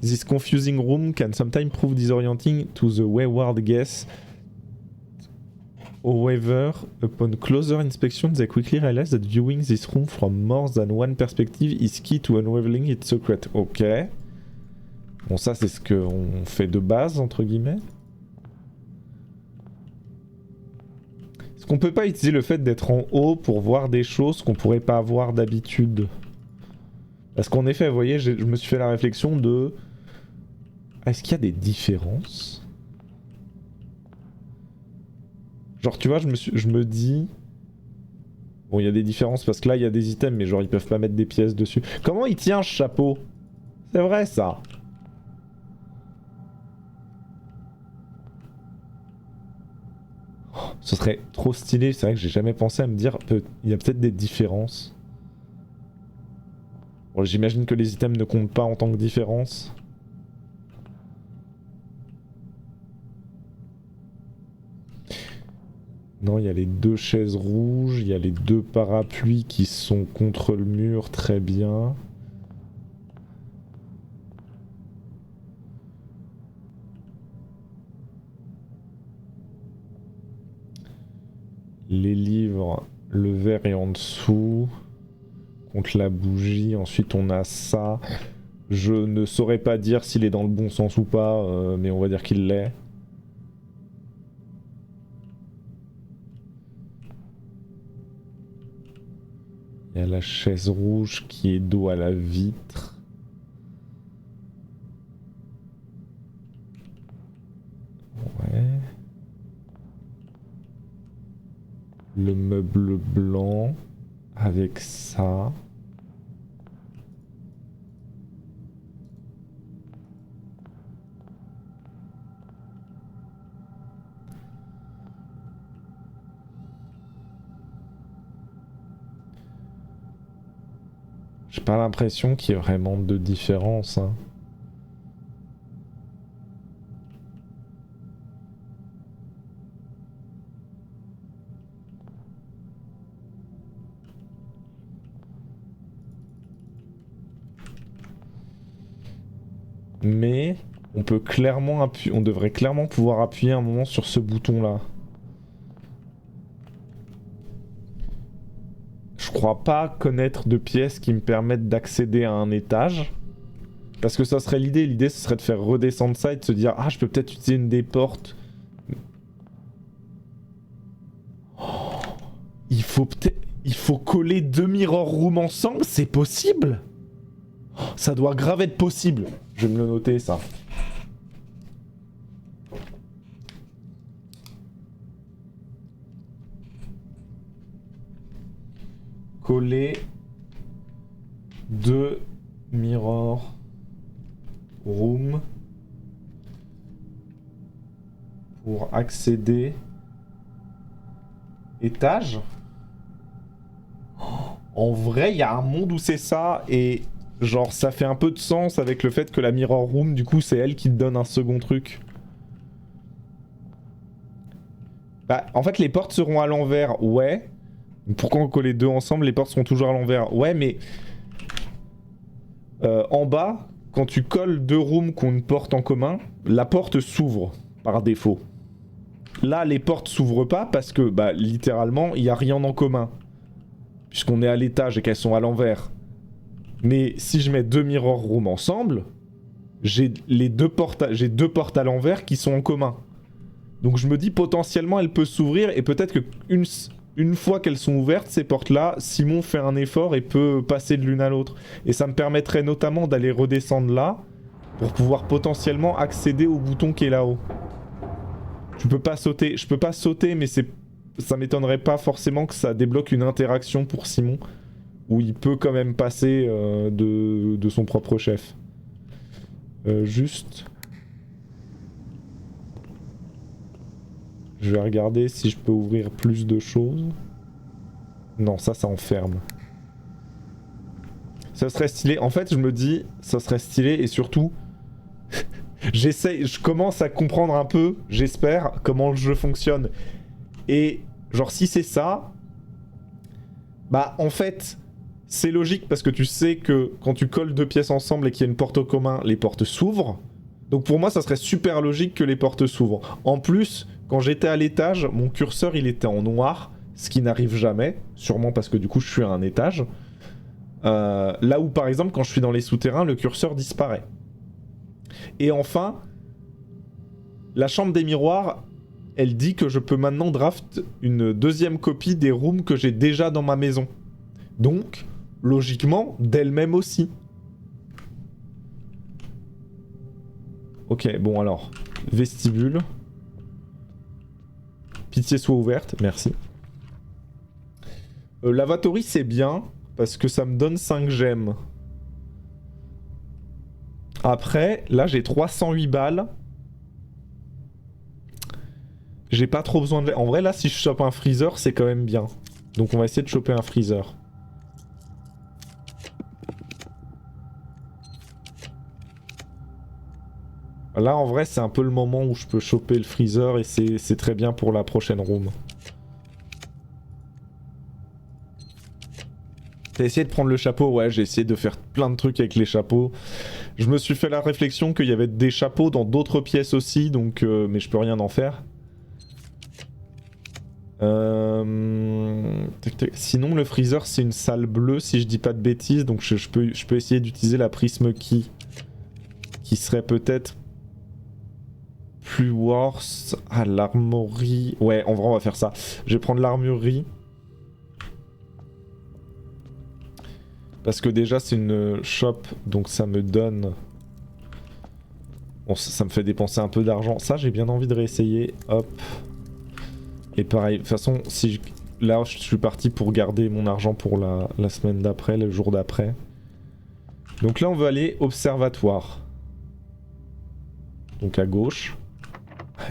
This confusing room can sometimes prove disorienting to the wayward guess. However, upon closer inspection, they quickly realize that viewing this room from more than one perspective is key to unraveling its secret. Ok. Bon, ça, c'est ce qu'on fait de base, entre guillemets. Est-ce qu'on peut pas utiliser le fait d'être en haut pour voir des choses qu'on pourrait pas voir d'habitude? Parce qu'en effet, vous voyez, je me suis fait la réflexion de... Est-ce qu'il y a des différences? Genre, tu vois, je me dis... Bon, il y a des différences parce que là, il y a des items, mais genre, ils peuvent pas mettre des pièces dessus. Comment il tient ce chapeau? C'est vrai, ça. Oh, ce serait trop stylé. C'est vrai que j'ai jamais pensé à me dire... Il y a peut-être des différences. Bon, j'imagine que les items ne comptent pas en tant que différence. Non, il y a les deux chaises rouges, il y a les deux parapluies qui sont contre le mur, très bien. Les livres, le verre est en dessous. Contre la bougie, ensuite on a ça. Je ne saurais pas dire s'il est dans le bon sens ou pas, mais on va dire qu'il l'est. Il y a la chaise rouge qui est dos à la vitre. Ouais. Le meuble blanc avec ça. J'ai pas l'impression qu'il y ait vraiment de différence, hein. Mais on peut clairement appuyer, on devrait clairement pouvoir appuyer un moment sur ce bouton là. Je crois pas connaître de pièces qui me permettent d'accéder à un étage. Parce que ça serait l'idée. L'idée ce serait de faire redescendre ça et de se dire ah je peux peut-être utiliser une des portes. Oh, il faut coller 2 mirror rooms ensemble, c'est possible? Oh, ça doit grave être possible. Je vais me le noter ça. Coller 2 mirror room pour accéder étage. En vrai, il y a un monde où c'est ça et genre ça fait un peu de sens avec le fait que la mirror room du coup c'est elle qui te donne un second truc. Bah en fait les portes seront à l'envers, ouais. Pourquoi on colle les deux ensemble? Les portes seront toujours à l'envers. Ouais, mais en bas, quand tu colles 2 rooms qui ont une porte en commun, la porte s'ouvre par défaut. Là, les portes s'ouvrent pas parce que, bah, littéralement, il n'y a rien en commun. Puisqu'on est à l'étage et qu'elles sont à l'envers. Mais si je mets 2 mirror rooms ensemble, j'ai 2 portes à l'envers qui sont en commun. Donc je me dis potentiellement elle peut s'ouvrir et peut-être que une fois qu'elles sont ouvertes, ces portes-là, Simon fait un effort et peut passer de l'une à l'autre. Et ça me permettrait notamment d'aller redescendre là, pour pouvoir potentiellement accéder au bouton qui est là-haut. Je peux pas sauter, mais ça m'étonnerait pas forcément que ça débloque une interaction pour Simon, où il peut quand même passer de son propre chef. Juste... Je vais regarder si je peux ouvrir plus de choses. Non, ça enferme. Ça serait stylé. En fait, je me dis, ça serait stylé et surtout... je commence à comprendre un peu, j'espère, comment le jeu fonctionne. Et genre, si c'est ça... Bah, en fait, c'est logique parce que tu sais que quand tu colles 2 pièces ensemble et qu'il y a une porte au commun, les portes s'ouvrent. Donc pour moi, ça serait super logique que les portes s'ouvrent. En plus... Quand j'étais à l'étage, mon curseur il était en noir, ce qui n'arrive jamais, sûrement parce que du coup je suis à un étage. Là où par exemple quand je suis dans les souterrains, le curseur disparaît. Et enfin, la chambre des miroirs, elle dit que je peux maintenant draft une deuxième copie des rooms que j'ai déjà dans ma maison. Donc, logiquement, d'elle-même aussi. Ok, bon alors, vestibule. Pitié soit ouverte, merci. Lavatory c'est bien, parce que ça me donne 5 gemmes. Après, là j'ai 308 balles. J'ai pas trop besoin de... En vrai là si je chope un freezer c'est quand même bien. Donc on va essayer de choper un freezer. Là en vrai c'est un peu le moment où je peux choper le freezer et c'est très bien pour la prochaine room. T'as essayé de prendre le chapeau? Ouais, j'ai essayé de faire plein de trucs avec les chapeaux. Je me suis fait la réflexion qu'il y avait des chapeaux dans d'autres pièces aussi, donc mais je peux rien en faire. Sinon le freezer c'est une salle bleue si je dis pas de bêtises, donc je peux essayer d'utiliser la prisme key qui serait peut-être plus worse. Ah, l'armorerie. Ouais, en vrai, on va faire ça. Je vais prendre l'armurerie. Parce que déjà, c'est une shop, donc ça me donne... Bon, ça me fait dépenser un peu d'argent. Ça, j'ai bien envie de réessayer. Hop. Et pareil, de toute façon, si je... là, je suis parti pour garder mon argent pour la semaine d'après, le jour d'après. Donc là, on veut aller observatoire. Donc à gauche.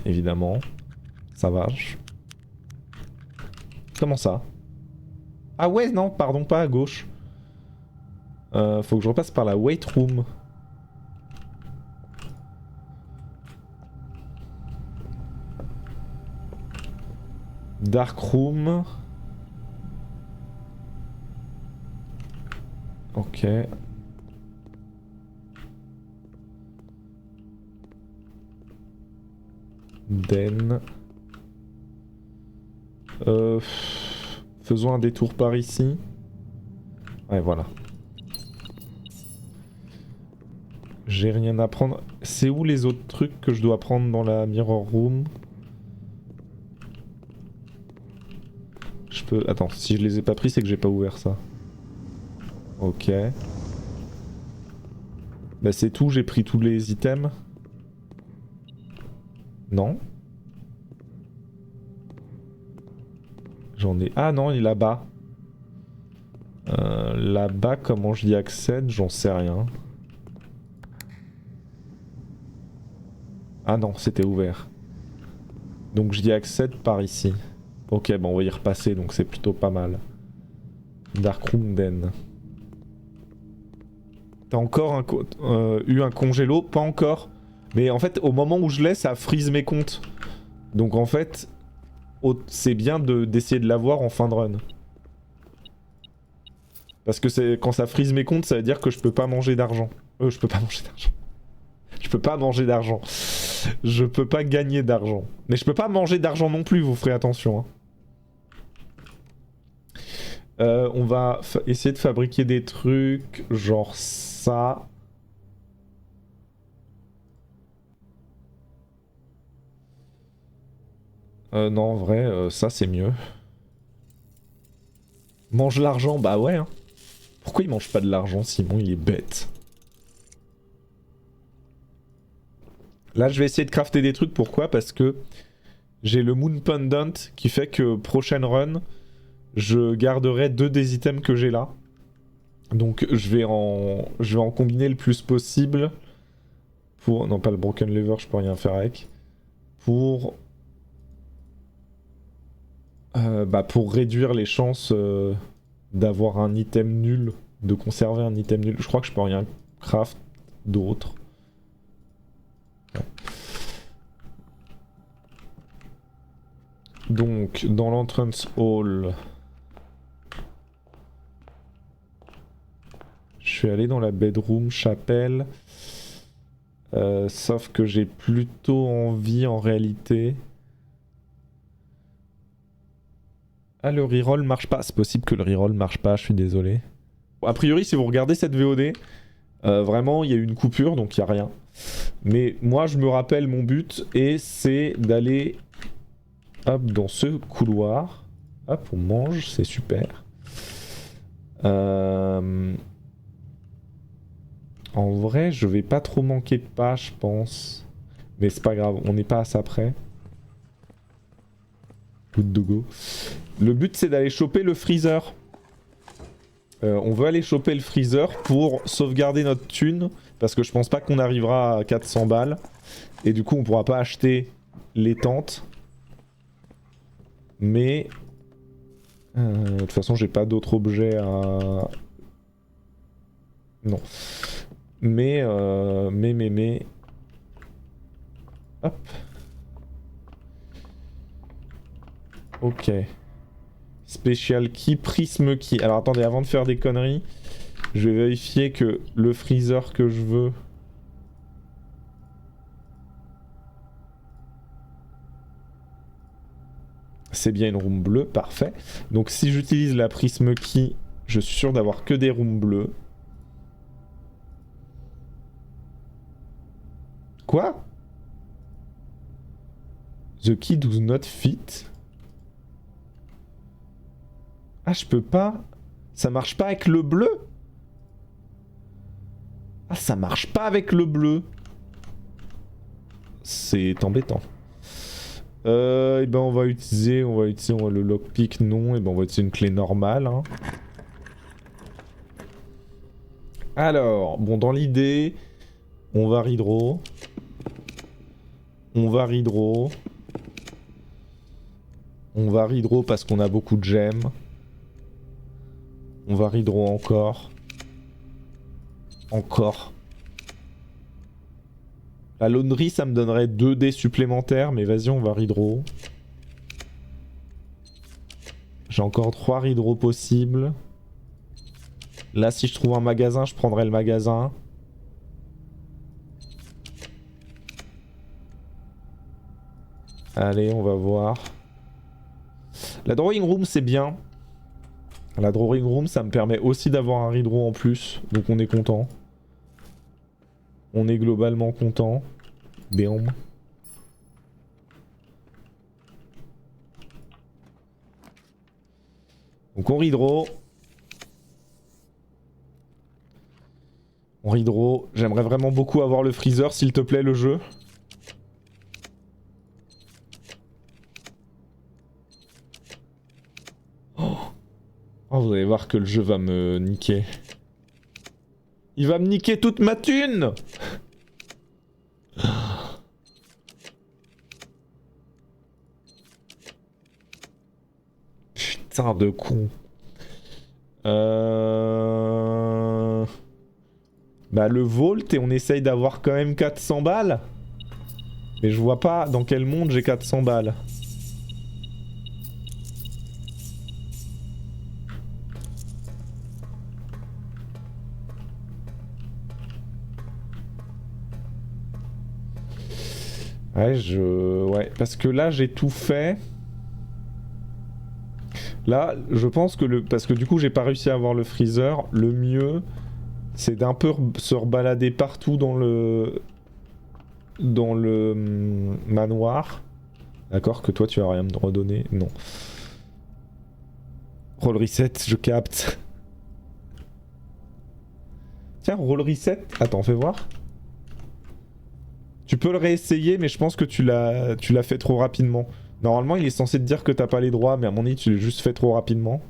Évidemment. Ça va. Comment ça? Ah ouais, non, pardon, pas à gauche. Faut que je repasse par la weight room. Dark room. Ok. Den. Faisons un détour par ici. Ouais, voilà. J'ai rien à prendre. C'est où les autres trucs que je dois prendre dans la mirror room? Je peux... Attends, si je les ai pas pris, c'est que j'ai pas ouvert ça. Ok. Bah c'est tout, j'ai pris tous les items. Non. J'en ai... Ah non, il est là-bas. Là-bas, comment j'y accède? J'en sais rien. Ah non, c'était ouvert. Donc j'y accède par ici. Ok, bon, on va y repasser, donc c'est plutôt pas mal. Darkroom Den. T'as encore eu un congélo? Pas encore. Mais en fait, au moment où je l'ai, ça freeze mes comptes. Donc en fait, c'est bien d'essayer de l'avoir en fin de run. Parce que quand ça freeze mes comptes, ça veut dire que je peux pas manger d'argent. Je peux pas manger d'argent. Je peux pas manger d'argent. Je peux pas gagner d'argent. Mais je peux pas manger d'argent non plus, vous ferez attention. Hein. On va essayer de fabriquer des trucs genre ça. Non, en vrai, ça c'est mieux. Mange l'argent, bah ouais. Hein. Pourquoi il mange pas de l'argent, Simon? Il est bête. Là, je vais essayer de crafter des trucs. Pourquoi? Parce que j'ai le Moon Pendant qui fait que prochaine run, je garderai 2 des items que j'ai là. Donc je vais en combiner le plus possible. Pour... Non, pas le Broken Lever, je peux rien faire avec. Pour réduire les chances d'avoir un item nul, de conserver un item nul. Je crois que je peux rien craft d'autre. Ouais. Donc, dans l'entrance hall, je suis allé dans la bedroom chapelle. Sauf que j'ai plutôt envie en réalité. Ah, le reroll marche pas. C'est possible que le reroll marche pas, je suis désolé. A priori, si vous regardez cette VOD, vraiment, il y a eu une coupure, donc il n'y a rien. Mais moi, je me rappelle mon but, et c'est d'aller hop, dans ce couloir. Hop, on mange, c'est super. En vrai, je vais pas trop manquer de pas, je pense. Mais c'est pas grave, on n'est pas à ça près. Good to go. Le but, c'est d'aller choper le freezer. On veut aller choper le freezer pour sauvegarder notre thune. Parce que je pense pas qu'on arrivera à 400 balles. Et du coup, on pourra pas acheter les tentes. Mais... de toute façon, j'ai pas d'autres objets à... Non. Mais... Hop. Ok. Special key, prisme key. Alors attendez, avant de faire des conneries, je vais vérifier que le freezer que je veux... C'est bien une room bleue, parfait. Donc si j'utilise la prisme key, je suis sûr d'avoir que des rooms bleues. Quoi? The key does not fit. Ah, je peux pas. Ça marche pas avec le bleu? Ah, ça marche pas avec le bleu. C'est embêtant. Et ben on va utiliser le lockpick, non, et ben on va utiliser une clé normale. Hein. Alors, bon, dans l'idée, on va hydro. On va hydro. On va hydro parce qu'on a beaucoup de gemmes. On va hydro encore. Encore. La laundry, ça me donnerait 2 dés supplémentaires, mais vas-y, on va hydro. J'ai encore 3 hydro possibles. Là, si je trouve un magasin, je prendrai le magasin. Allez, on va voir. La drawing room, c'est bien. La drawing room, ça me permet aussi d'avoir un hydro en plus. Donc on est content. On est globalement content. Béom. Donc on hydro. On hydro. J'aimerais vraiment beaucoup avoir le freezer, s'il te plaît, le jeu. Oh, vous allez voir que le jeu va me niquer. Il va me niquer toute ma thune! Putain de con. Bah le vault et on essaye d'avoir quand même 400 balles. Mais je vois pas dans quel monde j'ai 400 balles. Ouais, parce que là j'ai tout fait. Là, je pense que parce que du coup j'ai pas réussi à avoir le freezer, le mieux c'est d'un peu se rebalader partout dans le manoir. D'accord, que toi tu vas rien me redonner. Non. Roll reset, je capte. Tiens, roll reset. Attends, fais voir. Tu peux le réessayer, mais je pense que tu l'as fait trop rapidement. Normalement, il est censé te dire que t'as pas les droits, mais à mon avis, tu l'as juste fait trop rapidement.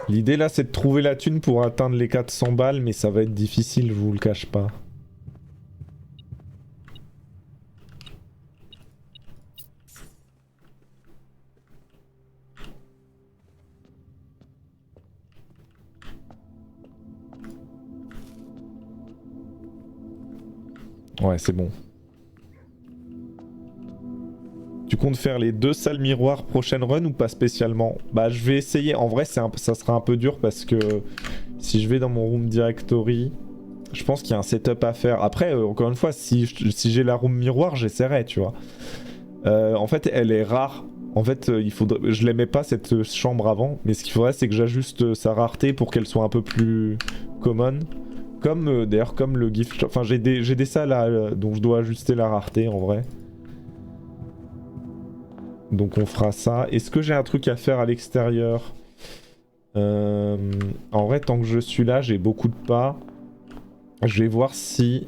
L'idée là, c'est de trouver la thune pour atteindre les 400 balles, mais ça va être difficile, je vous le cache pas. Ouais, c'est bon. Tu comptes faire les 2 salles miroirs prochaine run ou pas spécialement? Bah je vais essayer, en vrai ça sera un peu dur parce que si je vais dans mon room directory, je pense qu'il y a un setup à faire. Après, encore une fois, si j'ai la room miroir, j'essaierai, tu vois. En fait, elle est rare. En fait, je l'aimais pas cette chambre avant, mais ce qu'il faudrait c'est que j'ajuste sa rareté pour qu'elle soit un peu plus common. Comme d'ailleurs comme le gift, enfin j'ai des salles dont je dois ajuster la rareté en vrai. Donc on fera ça. Est-ce que j'ai un truc à faire à l'extérieur? En vrai, tant que je suis là, j'ai beaucoup de pas. Je vais voir si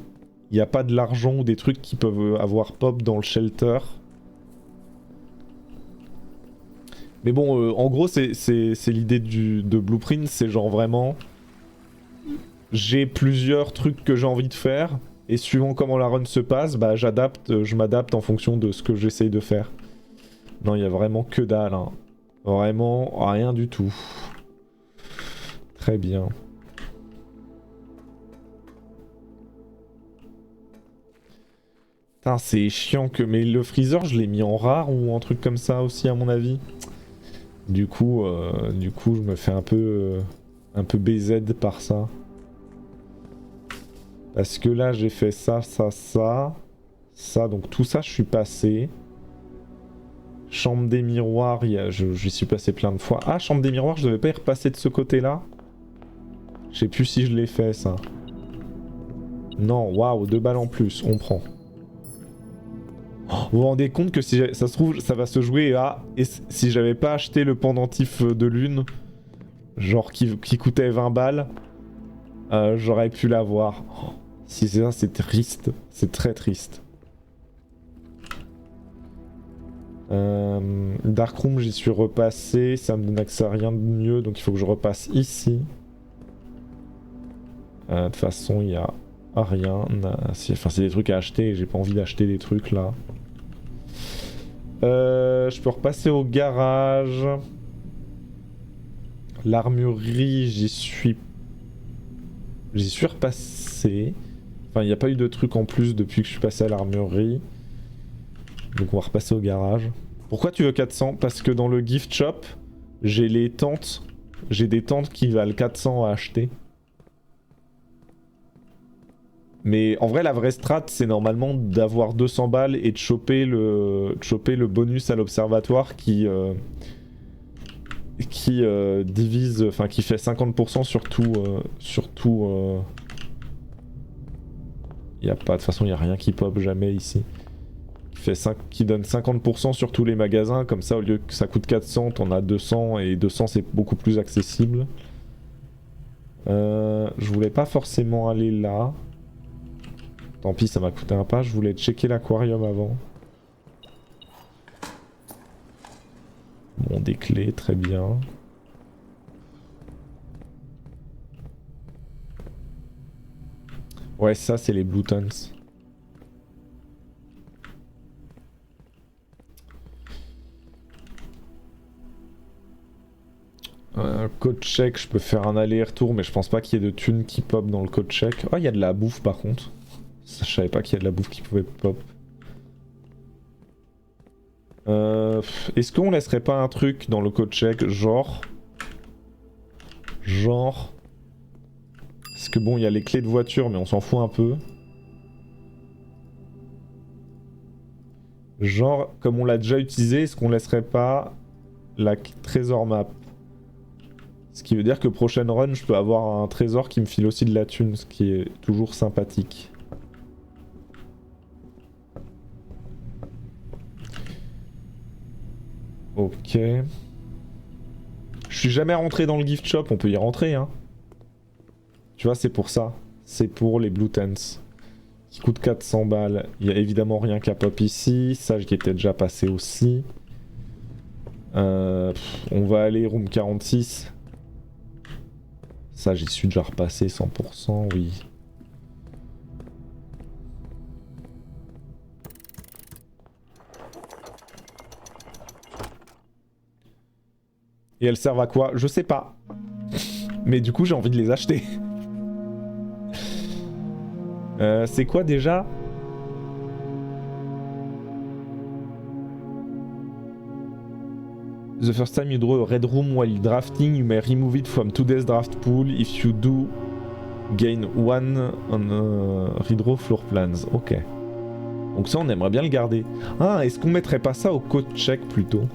il n'y a pas de l'argent ou des trucs qui peuvent avoir pop dans le shelter. Mais bon, en gros, c'est l'idée de Blueprint, c'est genre vraiment... J'ai plusieurs trucs que j'ai envie de faire, et suivant comment la run se passe, bah je m'adapte en fonction de ce que j'essaye de faire. Non, il y a vraiment que dalle, hein. Vraiment rien du tout. Très bien. Putain, c'est chiant que... Mais le freezer, je l'ai mis en rare ou un truc comme ça aussi, à mon avis. Du coup, je me fais un peu BZ par ça. Parce que là, j'ai fait ça, ça, ça. Ça, donc tout ça, je suis passé. Chambre des miroirs, j'y suis passé plein de fois. Ah, chambre des miroirs, je devais pas y repasser de ce côté-là. Je sais plus si je l'ai fait, ça. Non, waouh, 2 balles en plus, on prend. Oh, vous vous rendez compte que si ça se trouve, ça va se jouer à... Et si j'avais pas acheté le pendentif de lune, genre qui coûtait 20 balles, j'aurais pu l'avoir. Oh, si c'est ça, c'est triste. C'est très triste. Darkroom, j'y suis repassé, ça me donne accès à rien de mieux, donc il faut que je repasse ici. De toute façon, il y a rien. Enfin, c'est des trucs à acheter, j'ai pas envie d'acheter des trucs là. Je peux repasser au garage. L'armurerie, j'y suis repassé. Enfin, il n'y a pas eu de trucs en plus depuis que je suis passé à l'armurerie. Donc on va repasser au garage. Pourquoi tu veux 400? Parce que dans le gift shop, j'ai les tentes. J'ai des tentes qui valent 400 à acheter. Mais en vrai, la vraie strat, c'est normalement d'avoir 200 balles et de choper le bonus à l'observatoire qui divise, enfin qui fait 50% sur tout. Y a pas, de toute façon, il n'y a rien qui pop jamais ici. Qui donne 50% sur tous les magasins, comme ça au lieu que ça coûte 400, t'en as 200 et 200 c'est beaucoup plus accessible. Je voulais pas forcément aller là. Tant pis, ça m'a coûté un pas, je voulais checker l'aquarium avant. Bon, des clés, très bien. Ouais, ça c'est les Blue Tons. Code check, je peux faire un aller-retour, mais je pense pas qu'il y ait de thunes qui pop dans le code check. Oh, il y a de la bouffe par contre. Ça, je savais pas qu'il y a de la bouffe qui pouvait pop. Est-ce qu'on laisserait pas un truc dans le code check, genre... Parce que bon, il y a les clés de voiture, mais on s'en fout un peu. Genre, comme on l'a déjà utilisé, est-ce qu'on laisserait pas la trésor map? Ce qui veut dire que prochaine run, je peux avoir un trésor qui me file aussi de la thune, ce qui est toujours sympathique. Ok. Je suis jamais rentré dans le gift shop, on peut y rentrer, hein. Tu vois, c'est pour ça. C'est pour les Blue Tents. Qui coûtent 400 balles. Il y a évidemment rien qu'à pop ici. Ça, j'y étais déjà passé aussi. On va aller room 46. Ça, j'y suis déjà repassé 100%, oui. Et elles servent à quoi? Je sais pas. Mais du coup, j'ai envie de les acheter. C'est quoi déjà? The first time you draw a red room while drafting, you may remove it from today's draft pool. If you do, gain 1 on redraw floor plans. Ok. Donc ça, on aimerait bien le garder. Ah, est-ce qu'on mettrait pas ça au code check plutôt?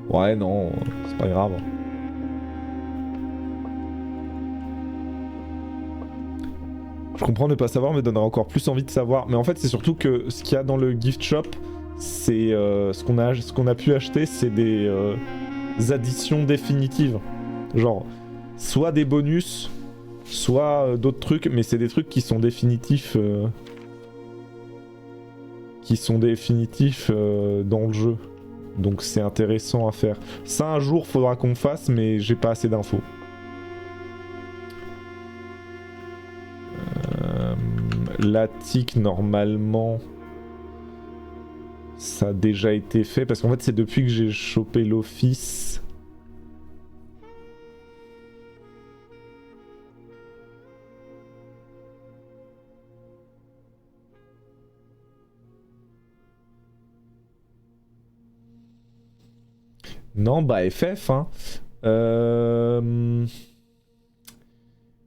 Ouais, non, c'est pas grave. Je comprends ne pas savoir me donnerait encore plus envie de savoir. Mais en fait, c'est surtout que ce qu'il y a dans le gift shop, c'est ce qu'on a pu acheter, c'est des additions définitives. Genre, soit des bonus, soit d'autres trucs, mais c'est des trucs qui sont définitifs. Dans le jeu. Donc c'est intéressant à faire. Ça, un jour, faudra qu'on fasse, mais j'ai pas assez d'infos. L'attic, normalement, ça a déjà été fait. Parce qu'en fait, c'est depuis que j'ai chopé l'office. Non, bah FF, hein.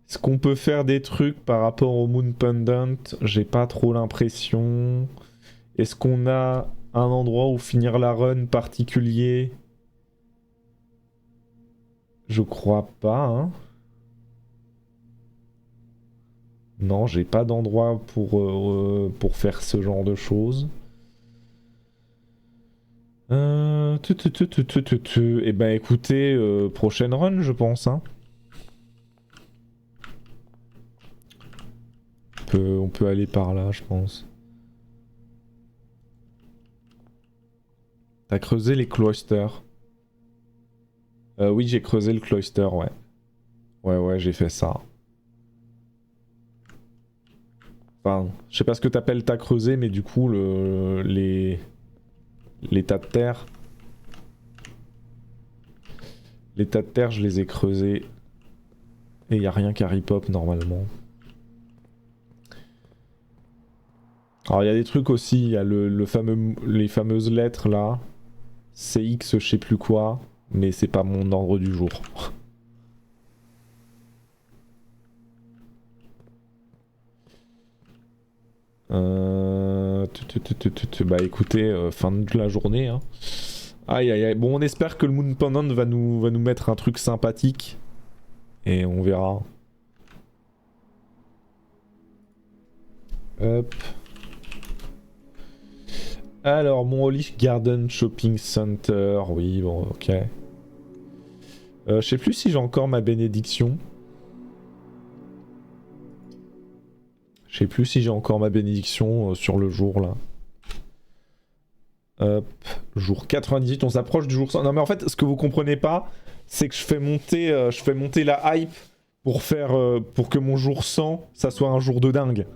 Est-ce qu'on peut faire des trucs par rapport au Moon Pendant? J'ai pas trop l'impression. Est-ce qu'on a un endroit où finir la run particulier. Je crois pas, hein. Non, j'ai pas d'endroit pour faire ce genre de choses. Eh ben écoutez, prochaine run, je pense, hein. On peut aller par là, je pense. T'as creusé les cloisters? Oui, j'ai creusé le cloister, ouais. Ouais, j'ai fait ça. Enfin, je sais pas ce que t'appelles t'as creusé, mais du coup, les tas de terre... Les tas de terre, je les ai creusés. Et y a rien qui rip-hop normalement. Alors il y a des trucs aussi, il y a les fameuses lettres là. CX je sais plus quoi, mais c'est pas mon ordre du jour. Bah écoutez, fin de la journée. Hein. Aïe. Bon, on espère que le Moon Pendant va nous mettre un truc sympathique. Et on verra. Hop. Alors, mon Olive Garden Shopping Center. Oui, bon, ok. Je sais plus si j'ai encore ma bénédiction. Je sais plus si j'ai encore ma bénédiction sur le jour là. Hop, jour 98, on s'approche du jour 100. Non mais en fait, ce que vous comprenez pas, c'est que je fais monter la hype pour que mon jour 100, ça soit un jour de dingue.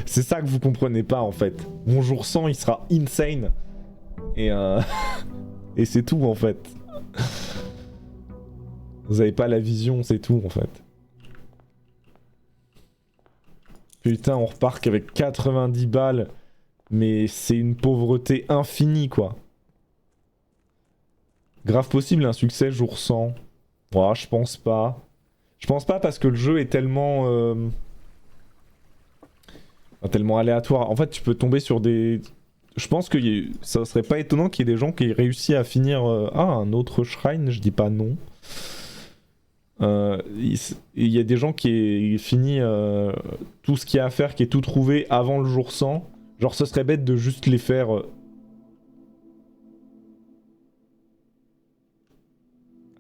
C'est ça que vous comprenez pas en fait. Mon jour 100, il sera insane. Et et c'est tout en fait. Vous avez pas la vision, c'est tout en fait. Putain, on repart qu'avec 90 balles. Mais c'est une pauvreté infinie, quoi. Grave possible un succès jour 100. Ouais, je pense pas. Je pense pas parce que le jeu est tellement... tellement aléatoire. En fait, tu peux tomber sur des... Je pense que ça serait pas étonnant qu'il y ait des gens qui aient réussi à finir... un autre shrine, je dis pas non. Il y a des gens qui aient fini tout ce qu'il y a à faire, qui aient tout trouvé avant le jour 100. Genre, ce serait bête de juste les faire...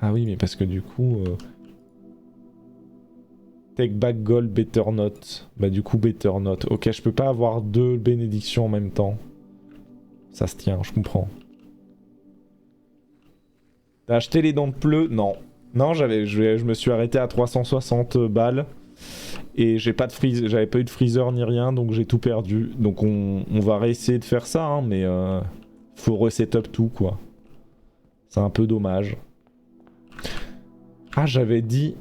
Ah oui, mais parce que du coup... Take back gold, better not. Bah du coup, better not. Ok, je peux pas avoir deux bénédictions en même temps. Ça se tient, je comprends. T'as acheté les dents de pleu? Non. Non, je me suis arrêté à 360 balles. Et j'avais pas eu de freezer ni rien, donc j'ai tout perdu. Donc on va réessayer de faire ça, hein, mais faut resetup tout, quoi. C'est un peu dommage. Ah, j'avais dit...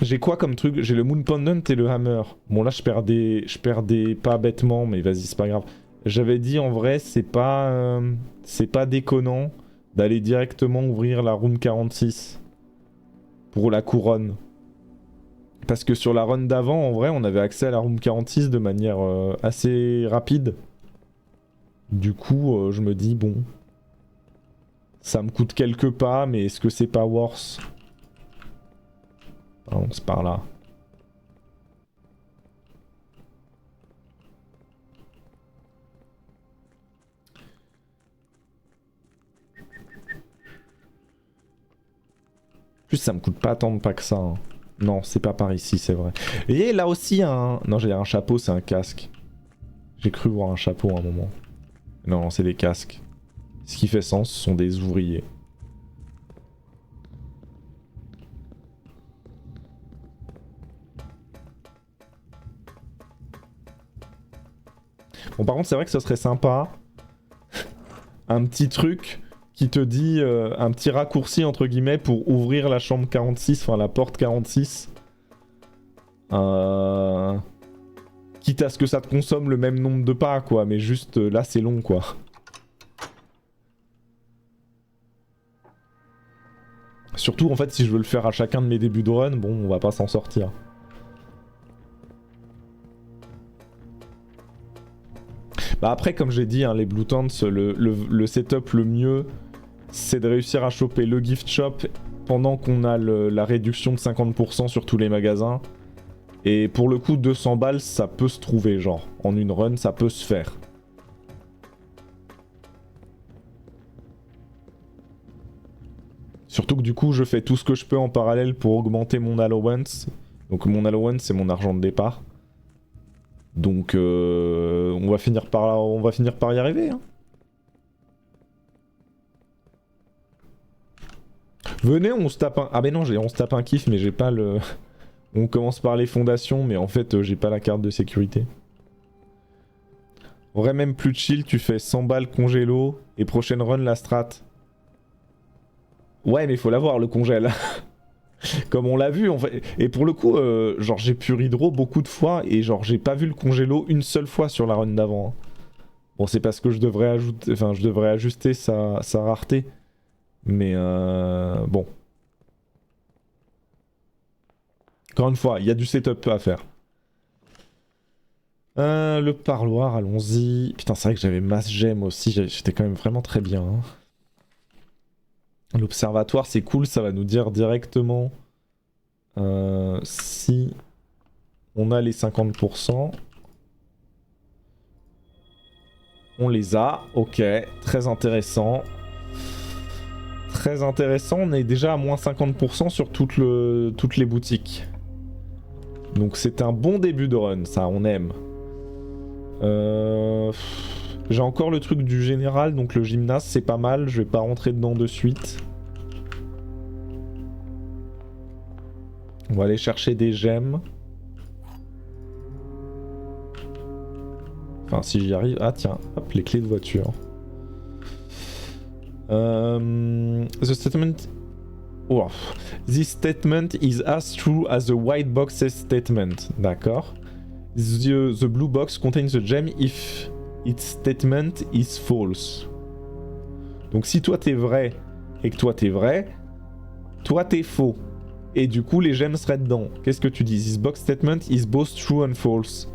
J'ai quoi comme truc? J'ai le Moon Pendant et le Hammer. Bon là je perds des pas bêtement, mais vas-y c'est pas grave. J'avais dit en vrai c'est pas déconnant d'aller directement ouvrir la room 46 pour la couronne. Parce que sur la run d'avant en vrai on avait accès à la room 46 de manière assez rapide. Du coup je me dis bon, ça me coûte quelques pas, mais est-ce que c'est pas worse? Non, c'est par là. En plus, ça me coûte pas tant de pas que ça. Hein. Non, c'est pas par ici, c'est vrai. Et là aussi, un... Non, j'ai dire un chapeau, c'est un casque. J'ai cru voir un chapeau à un moment. Non, c'est des casques. Ce qui fait sens, ce sont des ouvriers. Bon, par contre, c'est vrai que ce serait sympa. Un petit truc qui te dit... un petit raccourci, entre guillemets, pour ouvrir la chambre 46, enfin la porte 46. Quitte à ce que ça te consomme le même nombre de pas, quoi. Mais juste, là, c'est long, quoi. Surtout, en fait, si je veux le faire à chacun de mes débuts de run, bon, on va pas s'en sortir. Bah après, comme j'ai dit, hein, les Blue Tents, le setup le mieux, c'est de réussir à choper le gift shop pendant qu'on a la réduction de 50% sur tous les magasins. Et pour le coup, 200 balles, ça peut se trouver, genre. En une run, ça peut se faire. Surtout que du coup, je fais tout ce que je peux en parallèle pour augmenter mon allowance. Donc mon allowance, c'est mon argent de départ. Donc on va finir par y arriver. Hein. Venez, on se tape un... Ah mais non, on se tape un kiff, mais j'ai pas le... On commence par les fondations, mais en fait, j'ai pas la carte de sécurité. En vrai, même plus chill, tu fais 100 balles congélo, et prochaine run, la strat. Ouais, mais faut l'avoir, le congèle. Comme on l'a vu, en fait. Et pour le coup, genre, j'ai pu hydro beaucoup de fois, et genre, j'ai pas vu le congélo une seule fois sur la run d'avant. Hein. Bon, c'est parce que je devrais ajouter... Enfin, je devrais ajuster sa rareté. Mais bon. Encore une fois, il y a du setup à faire. Le parloir, allons-y. Putain, c'est vrai que j'avais masse gemme aussi, j'étais quand même vraiment très bien. Hein. L'observatoire, c'est cool, ça va nous dire directement si on a les 50%. On les a, ok, très intéressant. Très intéressant, on est déjà à moins 50% sur toutes les boutiques. Donc c'est un bon début de run, ça, on aime. J'ai encore le truc du général, donc le gymnase, c'est pas mal. Je vais pas rentrer dedans de suite. On va aller chercher des gemmes. Enfin, si j'y arrive... Ah tiens, hop, les clés de voiture. The statement... Oh. This statement is as true as the white box's statement. D'accord. The blue box contains the gem if its statement is false. Donc si toi t'es vrai et que toi t'es vrai, toi t'es faux. Et du coup les gemmes seraient dedans. Qu'est-ce que tu dis? This box statement is both true and false.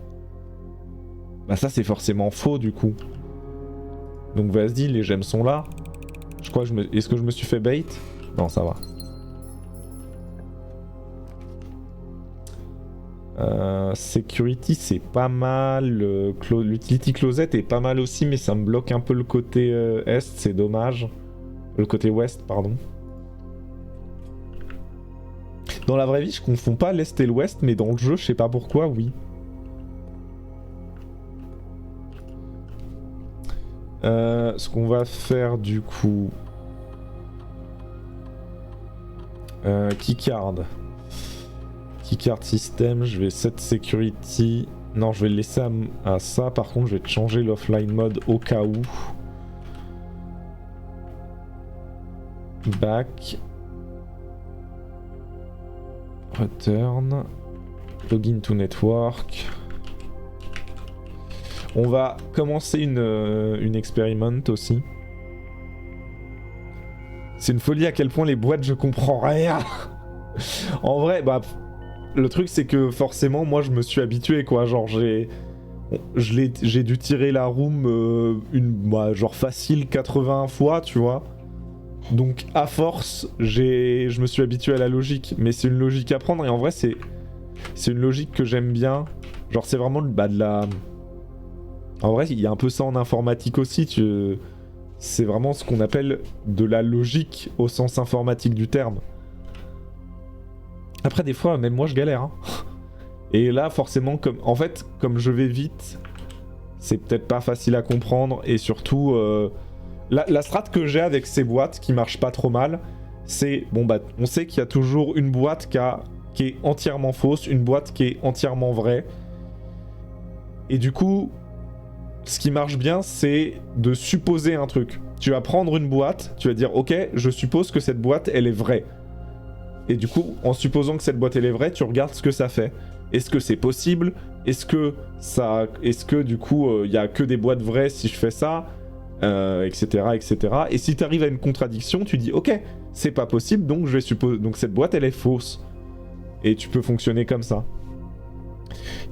Bah ça c'est forcément faux du coup. Donc vas-y, les gemmes sont là. Je crois que Est-ce que je me suis fait bait? Non, ça va. Security c'est pas mal, l'utility closet est pas mal aussi, mais ça me bloque un peu le côté est, c'est dommage. Le côté ouest, pardon. Dans la vraie vie, je confonds pas l'est et l'ouest, mais dans le jeu, je sais pas pourquoi, oui. Ce qu'on va faire du coup... Keycard. Keycard system, je vais set security. Non, je vais le laisser à ça. Par contre, je vais changer l'offline mode au cas où. Back. Return. Login to network. On va commencer une expériment aussi. C'est une folie à quel point les boîtes je comprends rien. En vrai, bah... Le truc c'est que forcément moi je me suis habitué quoi, genre j'ai dû tirer la room genre facile 80 fois tu vois. Donc à force je me suis habitué à la logique, mais c'est une logique à prendre et en vrai c'est une logique que j'aime bien. Genre c'est vraiment de la... En vrai il y a un peu ça en informatique aussi, c'est vraiment ce qu'on appelle de la logique au sens informatique du terme. Après des fois même moi je galère hein. Et là forcément comme je vais vite, c'est peut-être pas facile à comprendre et surtout la strat que j'ai avec ces boîtes qui marchent pas trop mal, c'est bon bah on sait qu'il y a toujours une boîte qui est entièrement fausse, une boîte qui est entièrement vraie. Et du coup, ce qui marche bien c'est de supposer un truc. Tu vas prendre une boîte, tu vas dire ok, je suppose que cette boîte elle est vraie. Et du coup, en supposant que cette boîte elle est vraie, tu regardes ce que ça fait. Est-ce que c'est possible? Est-ce que du coup, il y a que des boîtes vraies si je fais ça, etc., etc. Et si tu arrives à une contradiction, tu dis ok, c'est pas possible, donc je vais supposer, donc cette boîte elle est fausse. Et tu peux fonctionner comme ça.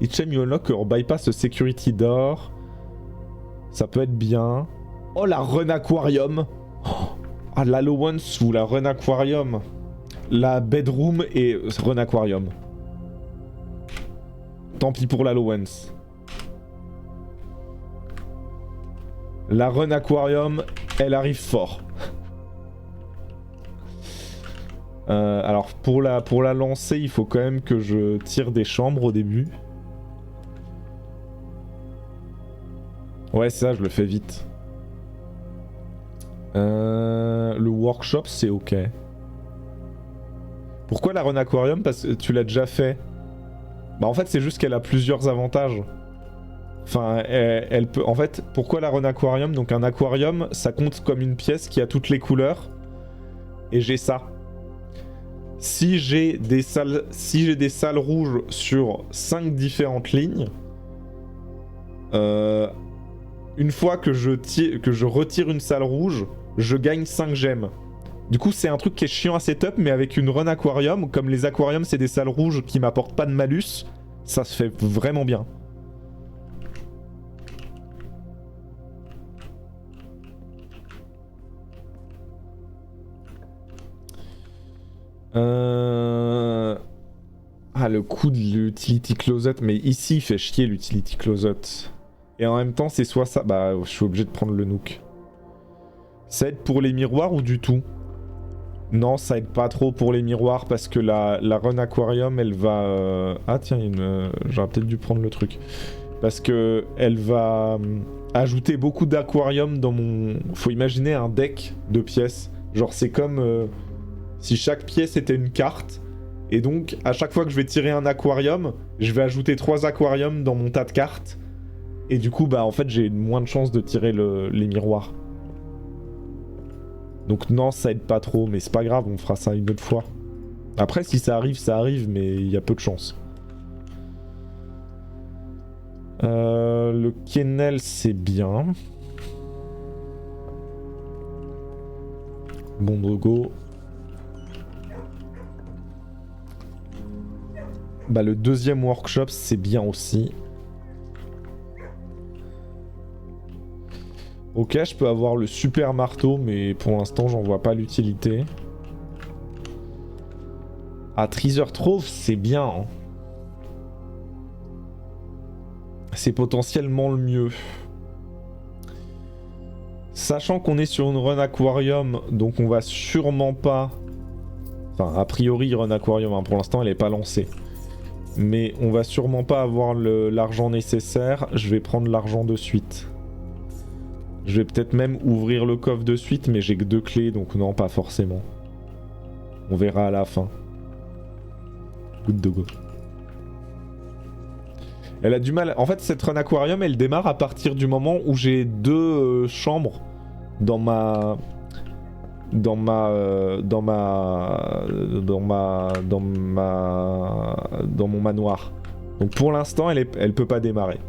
Each time you unlock or bypass a security door, Ça peut être bien. Oh, la Run Aquarium. Oh, ah, l'Allowance ou la Run Aquarium. La Bedroom et Run Aquarium. Tant pis pour l'Allowance. La Run Aquarium, elle arrive fort. Alors pour la lancer, il faut quand même que je tire des chambres au début. Ouais, c'est ça, je le fais vite. Le workshop, c'est ok. Pourquoi la Run Aquarium? Parce que tu l'as déjà fait. Bah en fait, c'est juste qu'elle a plusieurs avantages. Enfin, elle peut... En fait, pourquoi la Run Aquarium? Donc un aquarium, ça compte comme une pièce qui a toutes les couleurs. Et j'ai ça. Si j'ai des salles rouges sur 5 différentes lignes, une fois que je retire une salle rouge, je gagne 5 gemmes. Du coup, c'est un truc qui est chiant à setup, mais avec une Run Aquarium, comme les aquariums, c'est des salles rouges qui m'apportent pas de malus, ça se fait vraiment bien. Ah, le coup de l'utility closet, mais ici il fait chier l'utility closet. Et en même temps, c'est soit ça. Bah, je suis obligé de prendre le nook. Ça aide pour les miroirs ou du tout? Non, ça aide pas trop pour les miroirs parce que la Run Aquarium, elle va... Ah tiens, j'aurais peut-être dû prendre le truc. Parce que elle va ajouter beaucoup d'aquarium dans mon... Faut imaginer un deck de pièces. Genre c'est comme si chaque pièce était une carte. Et donc, à chaque fois que je vais tirer un aquarium, je vais ajouter 3 aquariums dans mon tas de cartes. Et du coup, bah en fait, j'ai moins de chances de tirer les miroirs. Donc non, ça aide pas trop, mais c'est pas grave, on fera ça une autre fois. Après, si ça arrive, mais il y a peu de chance. Le kennel, c'est bien. Bon dogo. Bah le deuxième workshop, c'est bien aussi. Ok, je peux avoir le super marteau, mais pour l'instant, j'en vois pas l'utilité. Ah, Treasure Trove, c'est bien. Hein. C'est potentiellement le mieux. Sachant qu'on est sur une Run Aquarium, donc on va sûrement pas... Enfin, a priori, Run Aquarium, hein, pour l'instant, elle est pas lancée. Mais on va sûrement pas avoir l'argent nécessaire. Je vais prendre l'argent de suite. Je vais peut-être même ouvrir le coffre de suite, mais j'ai que 2 clés, donc non, pas forcément. On verra à la fin. Good dogo. Elle a du mal... En fait, cette Run Aquarium, elle démarre à partir du moment où j'ai 2 chambres dans mon manoir. Donc pour l'instant, elle peut pas démarrer.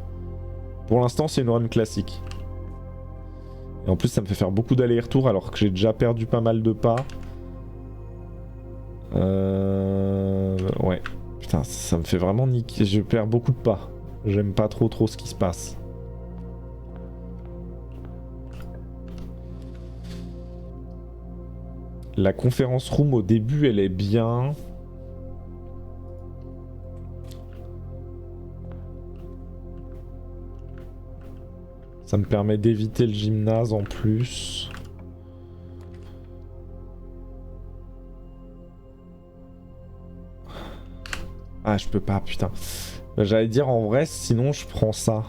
Pour l'instant, c'est une run classique. Et en plus, ça me fait faire beaucoup d'allers-retours alors que j'ai déjà perdu pas mal de pas. Ouais. Putain, ça me fait vraiment niquer. Je perds beaucoup de pas. J'aime pas trop ce qui se passe. La conférence room au début, elle est bien. Ça me permet d'éviter le gymnase en plus. Ah, je peux pas, putain. J'allais dire en vrai, sinon je prends ça.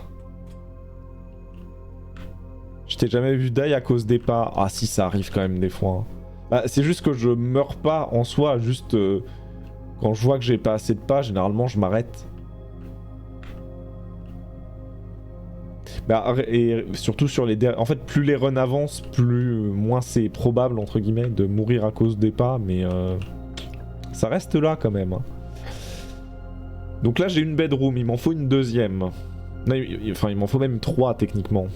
Je t'ai jamais vu die à cause des pas. Ah si, ça arrive quand même des fois. Hein. Bah, c'est juste que je meurs pas en soi, juste quand je vois que j'ai pas assez de pas, généralement je m'arrête. Bah, et surtout sur les... En fait, plus les runs avancent, moins c'est probable, entre guillemets, de mourir à cause des pas, mais ça reste là quand même. Hein. Donc là, j'ai une bedroom, il m'en faut une deuxième. Non, enfin, il m'en faut même 3, techniquement.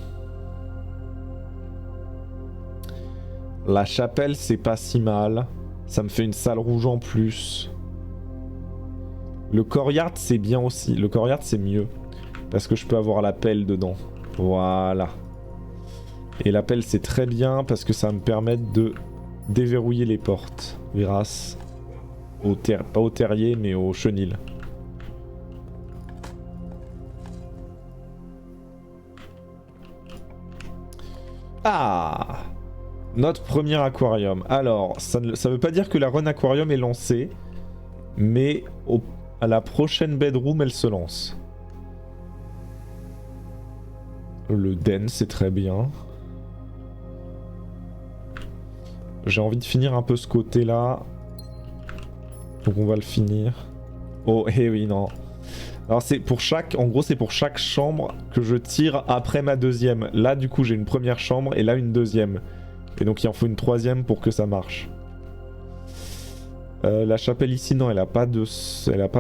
La chapelle, c'est pas si mal. Ça me fait une salle rouge en plus. Le courtyard, c'est bien aussi. Le courtyard, c'est mieux. Parce que je peux avoir la pelle dedans. Voilà. Et la pelle c'est très bien parce que ça va me permettre de déverrouiller les portes grâce au pas au terrier mais au chenil. Ah, notre premier aquarium. Alors, ça veut pas dire que la run aquarium est lancée, mais à la prochaine bedroom, elle se lance. Le den, c'est très bien. J'ai envie de finir un peu ce côté-là. Donc on va le finir. Oh, eh oui, non. Alors c'est pour chaque, en gros c'est pour chaque chambre que je tire après ma deuxième. Là du coup j'ai une première chambre et là une deuxième. Et donc il en faut une troisième pour que ça marche. La chapelle ici non elle a pas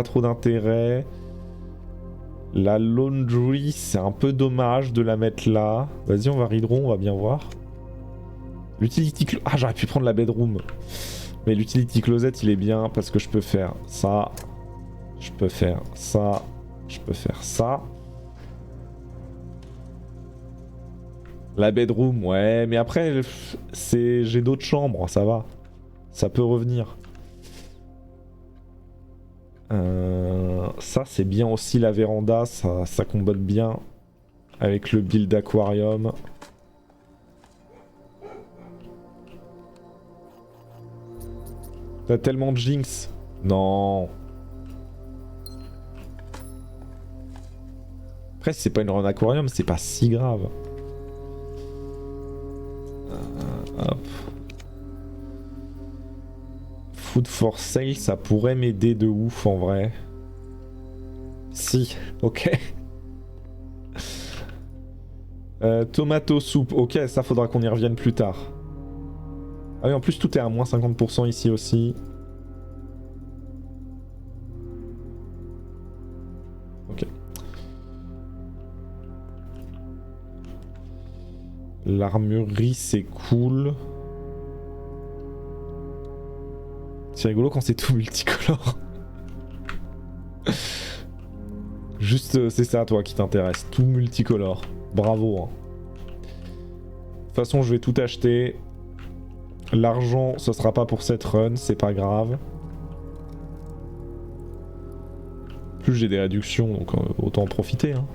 trop d'intérêt. La laundry c'est un peu dommage de la mettre là. Vas-y on va Ridron, on va bien voir. L'utility closet, ah j'aurais pu prendre la bedroom. Mais l'utility closet il est bien parce que je peux faire ça. Je peux faire ça. Je peux faire ça. La bedroom, ouais, mais après, j'ai d'autres chambres, ça va. Ça peut revenir. Ça, c'est bien aussi la véranda, ça combote bien avec le build aquarium. T'as tellement de jinx. Non. Après, si c'est pas une run aquarium, c'est pas si grave. Hop. Food for sale, ça pourrait m'aider de ouf en vrai. Si, ok. Tomato soup, ok, ça faudra qu'on y revienne plus tard. Ah oui, en plus tout est à moins 50% ici aussi. Ok. L'armurerie c'est cool. C'est rigolo quand c'est tout multicolore. Juste c'est ça toi qui t'intéresse, tout multicolore. Bravo. Hein. De toute façon je vais tout acheter. L'argent ce sera pas pour cette run, c'est pas grave. Plus j'ai des réductions donc autant en profiter. Hein.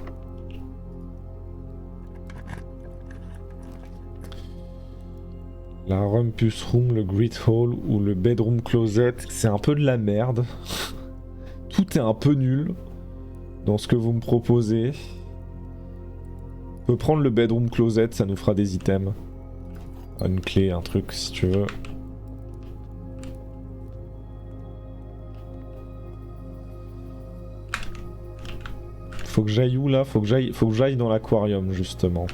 La Rumpus Room, le Great Hall ou le Bedroom Closet, c'est un peu de la merde. Tout est un peu nul dans ce que vous me proposez. On peut prendre le Bedroom Closet, ça nous fera des items. Une clé, un truc si tu veux. Faut que j'aille où là? Faut que j'aille dans l'aquarium justement.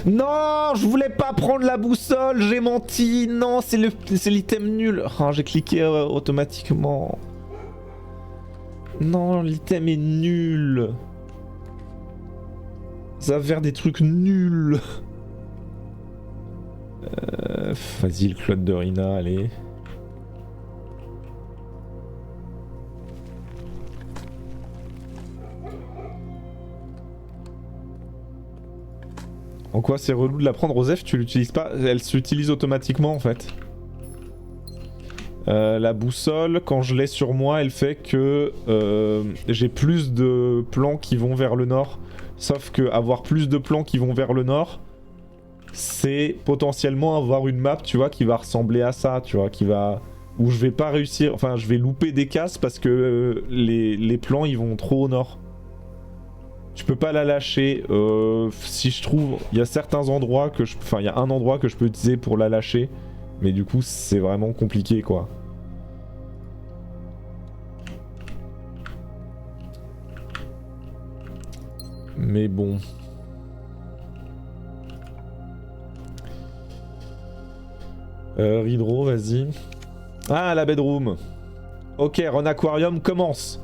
Non, je voulais pas prendre la boussole, j'ai menti. Non, c'est l'item nul. Oh, j'ai cliqué automatiquement. Non, l'item est nul. Ça va faire des trucs nuls. Vas-y, le Claude de Rina, allez. En quoi c'est relou de la prendre, Osef? Tu l'utilises pas? Elle s'utilise automatiquement en fait. La boussole, quand je l'ai sur moi, elle fait que j'ai plus de plans qui vont vers le nord. Sauf que avoir plus de plans qui vont vers le nord, c'est potentiellement avoir une map, tu vois, qui va ressembler à ça, tu vois, qui va... Où je vais pas réussir... Enfin, je vais louper des cases parce que les plans, ils vont trop au nord. Je peux pas la lâcher. Si je trouve... Il y a certains endroits que je... Enfin, il y a un endroit que je peux utiliser pour la lâcher. Mais du coup, c'est vraiment compliqué, quoi. Mais bon... Ridro, vas-y. Ah, la bedroom. Ok, Run Aquarium commence.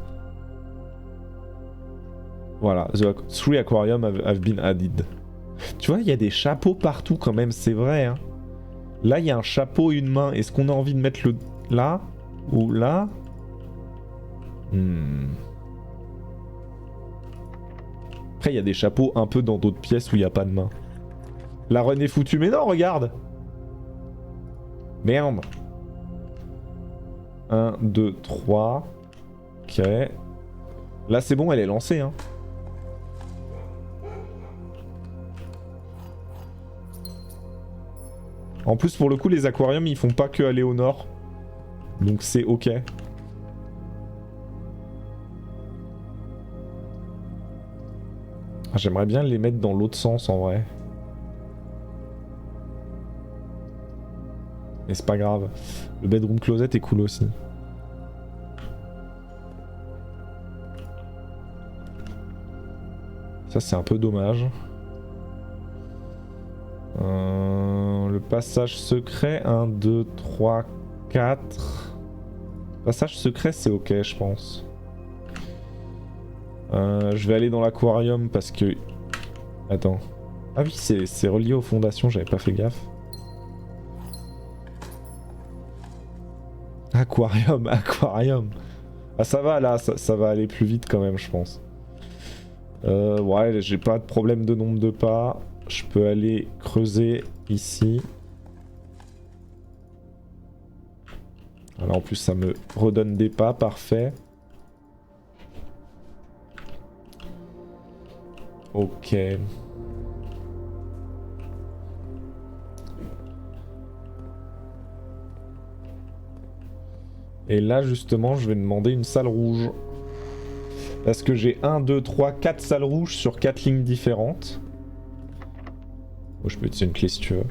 Voilà, the 3 aquarium have been added. Tu vois, il y a des chapeaux partout quand même, c'est vrai. Hein. Là, il y a un chapeau et une main. Est-ce qu'on a envie de mettre le là ou là? Après, il y a des chapeaux un peu dans d'autres pièces où il n'y a pas de main. La run est foutue, mais non, regarde. Merde. 1, 2, 3. Ok. Là, c'est bon, elle est lancée, hein. En plus, pour le coup, les aquariums, ils font pas que aller au nord. Donc c'est ok. Ah, j'aimerais bien les mettre dans l'autre sens, en vrai. Mais c'est pas grave. Le bedroom closet est cool aussi. Ça, c'est un peu dommage. Le passage secret, 1, 2, 3, 4. Passage secret, c'est ok, je pense. Je vais aller dans l'aquarium parce que... Attends. Ah oui, c'est relié aux fondations, j'avais pas fait gaffe. Aquarium, aquarium. Ah ça va là, ça va aller plus vite quand même, je pense. Ouais, j'ai pas de problème de nombre de pas. Je peux aller creuser ici. Voilà, en plus ça me redonne des pas, parfait. Ok. Et là justement je vais demander une salle rouge. Parce que j'ai 1, 2, 3, 4 salles rouges sur 4 lignes différentes. Bon, je peux utiliser une clé si tu veux.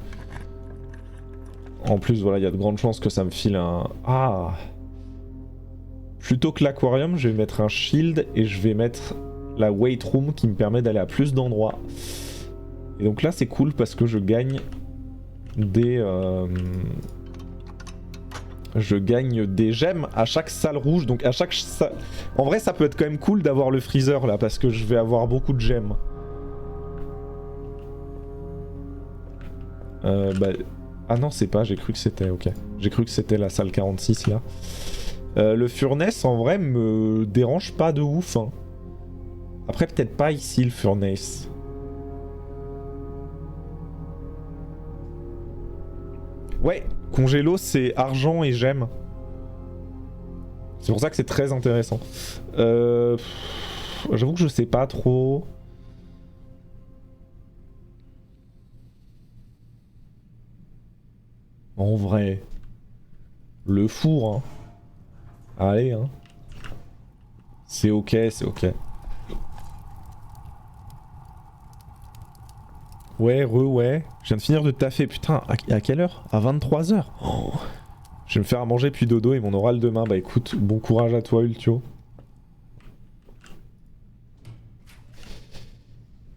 En plus, voilà, il y a de grandes chances que ça me file un... Ah! Plutôt que l'aquarium, je vais mettre un shield et je vais mettre la weight room qui me permet d'aller à plus d'endroits. Et donc là, c'est cool parce que je gagne des... Je gagne des gemmes à chaque salle rouge, donc à chaque salle... En vrai, ça peut être quand même cool d'avoir le freezer là, parce que je vais avoir beaucoup de gemmes. Bah... Ah non, c'est pas, j'ai cru que c'était, ok. J'ai cru que c'était la salle 46 là. Le furnace, en vrai, me dérange pas de ouf. Hein. Après, peut-être pas ici, le furnace. Ouais, congélo, c'est argent et gemmes. C'est pour ça que c'est très intéressant. J'avoue que je sais pas trop. En vrai. Le four, hein. Allez, hein. C'est ok, c'est ok. Ouais, ouais. Je viens de finir de taffer. Putain, à quelle heure? À 23h. Oh. Je vais me faire à manger puis dodo et mon oral demain. Bah écoute, bon courage à toi, Ultio.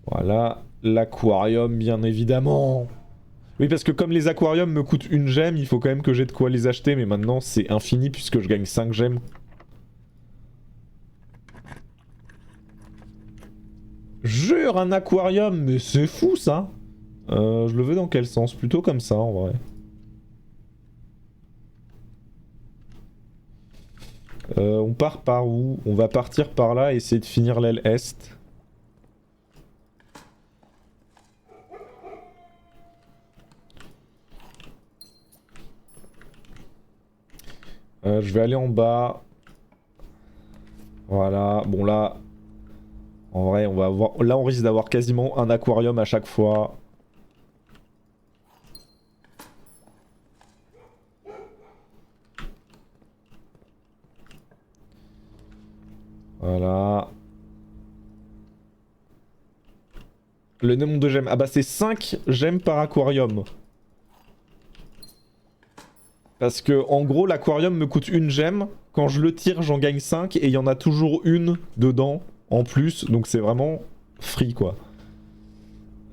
Voilà, l'aquarium, bien évidemment. Oui, parce que comme les aquariums me coûtent une gemme, il faut quand même que j'ai de quoi les acheter. Mais maintenant, c'est infini puisque je gagne 5 gemmes. Jure, un aquarium, mais c'est fou ça. Je le veux dans quel sens? Plutôt comme ça en vrai. On part par où? On va partir par là et essayer de finir l'aile est. Je vais aller en bas. Voilà, bon là... En vrai, on va avoir... Là, on risque d'avoir quasiment un aquarium à chaque fois. Voilà. Le nombre de gemmes. Ah bah c'est 5 gemmes par aquarium. Parce que en gros l'aquarium me coûte une gemme. Quand je le tire j'en gagne 5 et il y en a toujours une dedans en plus. Donc c'est vraiment free quoi.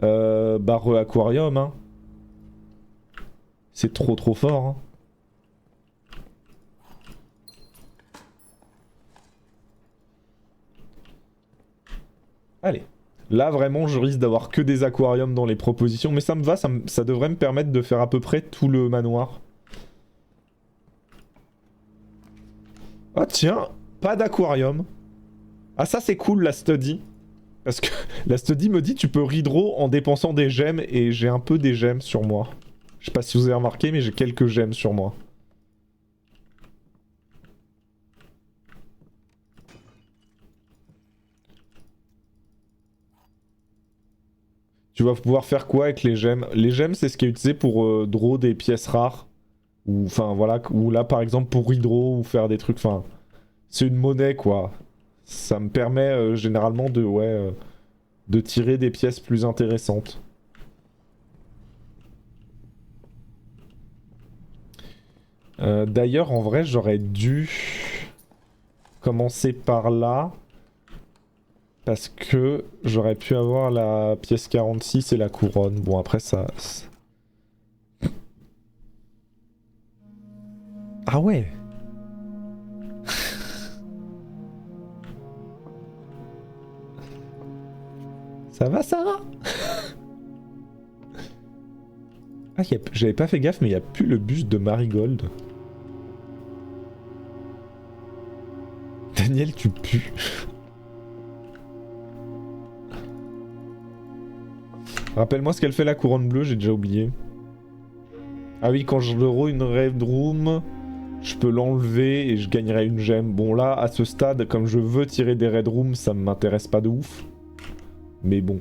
Bah re-aquarium hein. C'est trop fort hein. Allez. Là vraiment je risque d'avoir que des aquariums dans les propositions. Mais ça me va, ça devrait me permettre de faire à peu près tout le manoir. Ah tiens, pas d'aquarium. Ah ça c'est cool la study. Parce que la study me dit tu peux redraw en dépensant des gemmes et j'ai un peu des gemmes sur moi. Je sais pas si vous avez remarqué mais j'ai quelques gemmes sur moi. Tu vas pouvoir faire quoi avec les gemmes? Les gemmes c'est ce qui est utilisé pour draw des pièces rares. Ou enfin voilà, ou là par exemple pour redraw ou faire des trucs, enfin... C'est une monnaie quoi. Ça me permet généralement de tirer des pièces plus intéressantes. D'ailleurs en vrai j'aurais dû commencer par là. Parce que j'aurais pu avoir la pièce 46 et la couronne. Bon après ça... Ah ouais. Ça va Sarah? Ah j'avais pas fait gaffe mais il n'y a plus le buste de Marigold. Daniel tu pues. Rappelle-moi ce qu'elle fait la couronne bleue, j'ai déjà oublié. Ah oui, quand je draw une Red Room, je peux l'enlever et je gagnerai une gemme. Bon là, à ce stade, comme je veux tirer des Red Rooms, ça m'intéresse pas de ouf. Mais bon.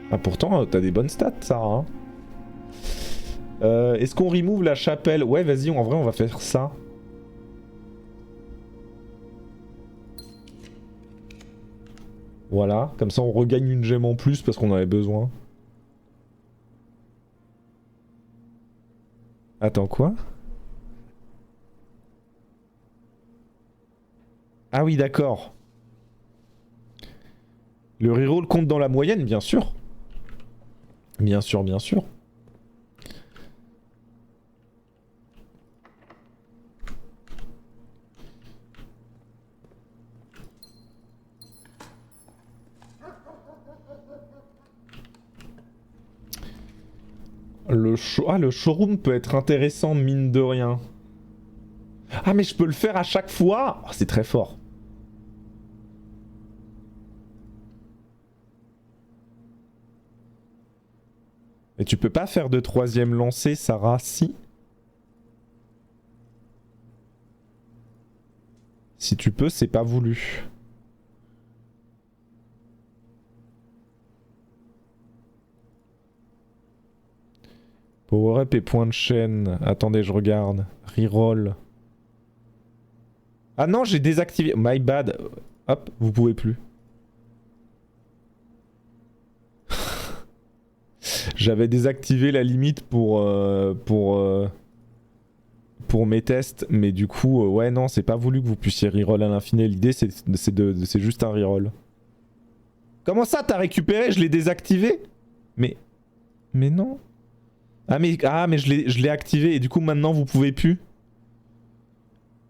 Ah pourtant, t'as des bonnes stats, Sarah. Hein. Est-ce qu'on remove la chapelle? Ouais, vas-y, en vrai, on va faire ça. Voilà, comme ça on regagne une gemme en plus parce qu'on en avait besoin. Attends, quoi? Ah oui, d'accord. Le reroll compte dans la moyenne, bien sûr. Bien sûr, bien sûr. Le showroom peut être intéressant, mine de rien. Ah, mais je peux le faire à chaque fois? Oh, c'est très fort. Et tu peux pas faire de troisième lancée, Sarah, si? Si tu peux, c'est pas voulu. Power up et point de chaîne. Attendez, je regarde. Reroll. Ah non, j'ai désactivé. My bad. Hop, vous pouvez plus. J'avais désactivé la limite pour mes tests, mais du coup, ouais, non, c'est pas voulu que vous puissiez reroll à l'infini. L'idée, c'est juste un reroll. Comment ça, t'as récupéré? Je l'ai désactivé? Mais non. Ah mais je l'ai activé et du coup maintenant vous pouvez plus.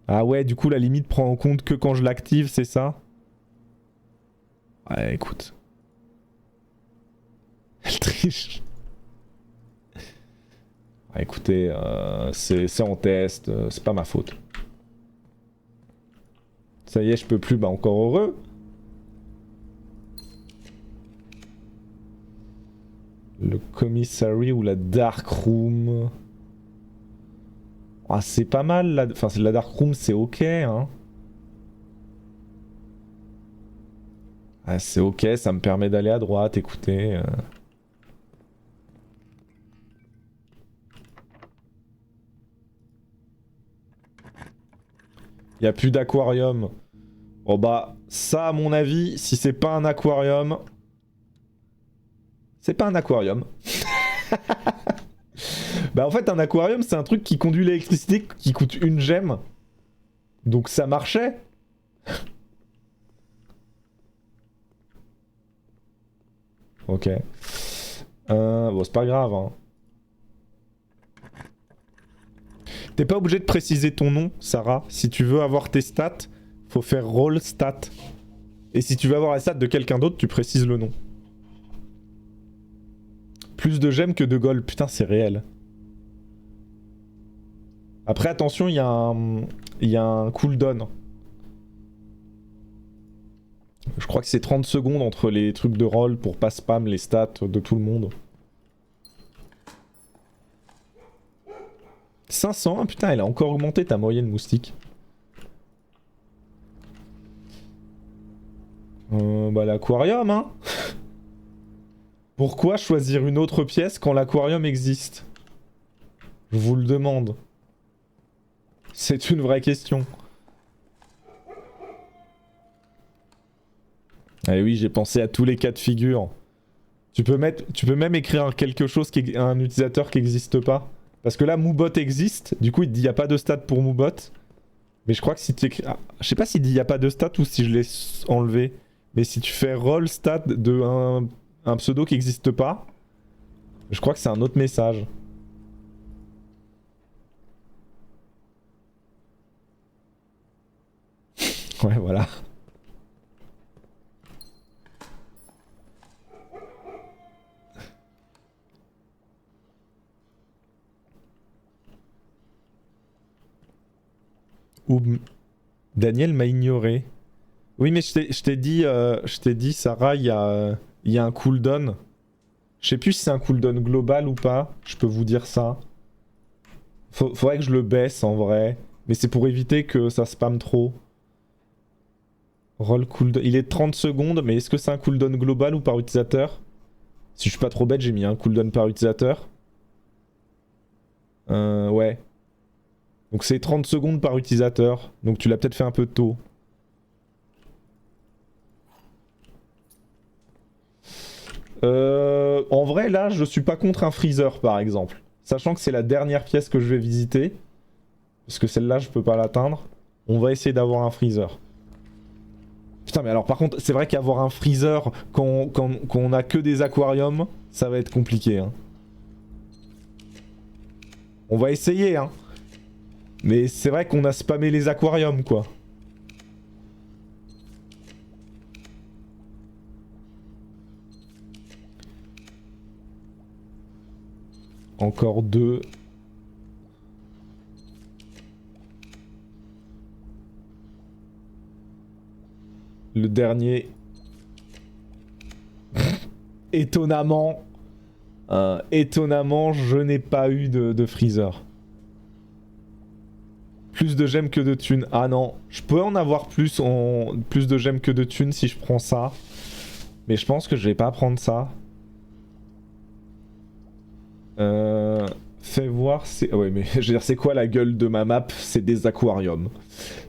Ah ouais, du coup la limite prend en compte que quand je l'active, c'est ça? Ouais, écoute. Elle triche. Ah, écoutez, c'est en test, c'est pas ma faute. Ça y est, je peux plus, bah encore heureux. Le commissary ou la dark room. Ah, c'est pas mal, enfin la dark room c'est ok, hein. Ah, c'est ok, ça me permet d'aller à droite, écoutez. Y a plus d'aquarium. Bon bah, ça à mon avis, si c'est pas un aquarium... C'est pas un aquarium. Bah en fait un aquarium c'est un truc qui conduit l'électricité qui coûte une gemme. Donc ça marchait. Ok. Bon c'est pas grave hein. T'es pas obligé de préciser ton nom, Sarah. Si tu veux avoir tes stats, faut faire roll stat. Et si tu veux avoir la stat de quelqu'un d'autre, tu précises le nom. Plus de gemmes que de gold. Putain, c'est réel. Après, attention, il y a un cooldown. Je crois que c'est 30 secondes entre les trucs de roll pour pas spam les stats de tout le monde. 500, ah, putain, elle a encore augmenté ta moyenne moustique. Bah l'aquarium, hein. Pourquoi choisir une autre pièce quand l'aquarium existe? Je vous le demande. C'est une vraie question. Eh oui, j'ai pensé à tous les cas de figure. Tu peux même écrire quelque chose un utilisateur qui n'existe pas. Parce que là, Moobot existe. Du coup, il dit il n'y a pas de stat pour Moobot. Mais je crois que si tu écris... Ah, je sais pas s'il dit il n'y a pas de stat ou si je l'ai enlevé. Mais si tu fais roll stat de un pseudo qui n'existe pas, je crois que c'est un autre message. Ouais, voilà. Ou Daniel m'a ignoré. Oui, mais je t'ai dit, Sarah, il y a un cooldown. Je sais plus si c'est un cooldown global ou pas. Je peux vous dire ça. Faudrait que je le baisse en vrai. Mais c'est pour éviter que ça spamme trop. Roll cooldown. Il est de 30 secondes, mais est-ce que c'est un cooldown global ou par utilisateur? Si je suis pas trop bête, j'ai mis un cooldown par utilisateur. Ouais. Donc c'est 30 secondes par utilisateur. Donc tu l'as peut-être fait un peu tôt. En vrai, là, je suis pas contre un freezer, par exemple. Sachant que c'est la dernière pièce que je vais visiter. Parce que celle-là, je peux pas l'atteindre. On va essayer d'avoir un freezer. Putain, mais alors par contre, c'est vrai qu'avoir un freezer quand on a que des aquariums, ça va être compliqué. Hein. On va essayer, hein. Mais c'est vrai qu'on a spammé les aquariums, quoi. Encore 2. Le dernier. Étonnamment. Étonnamment, je n'ai pas eu de freezer. Plus de gemmes que de thunes. Ah non, je peux en avoir plus de gemmes que de thunes si je prends ça. Mais je pense que je vais pas prendre ça. Fais voir, c'est... Ouais, mais je veux dire, c'est quoi la gueule de ma map? C'est des aquariums.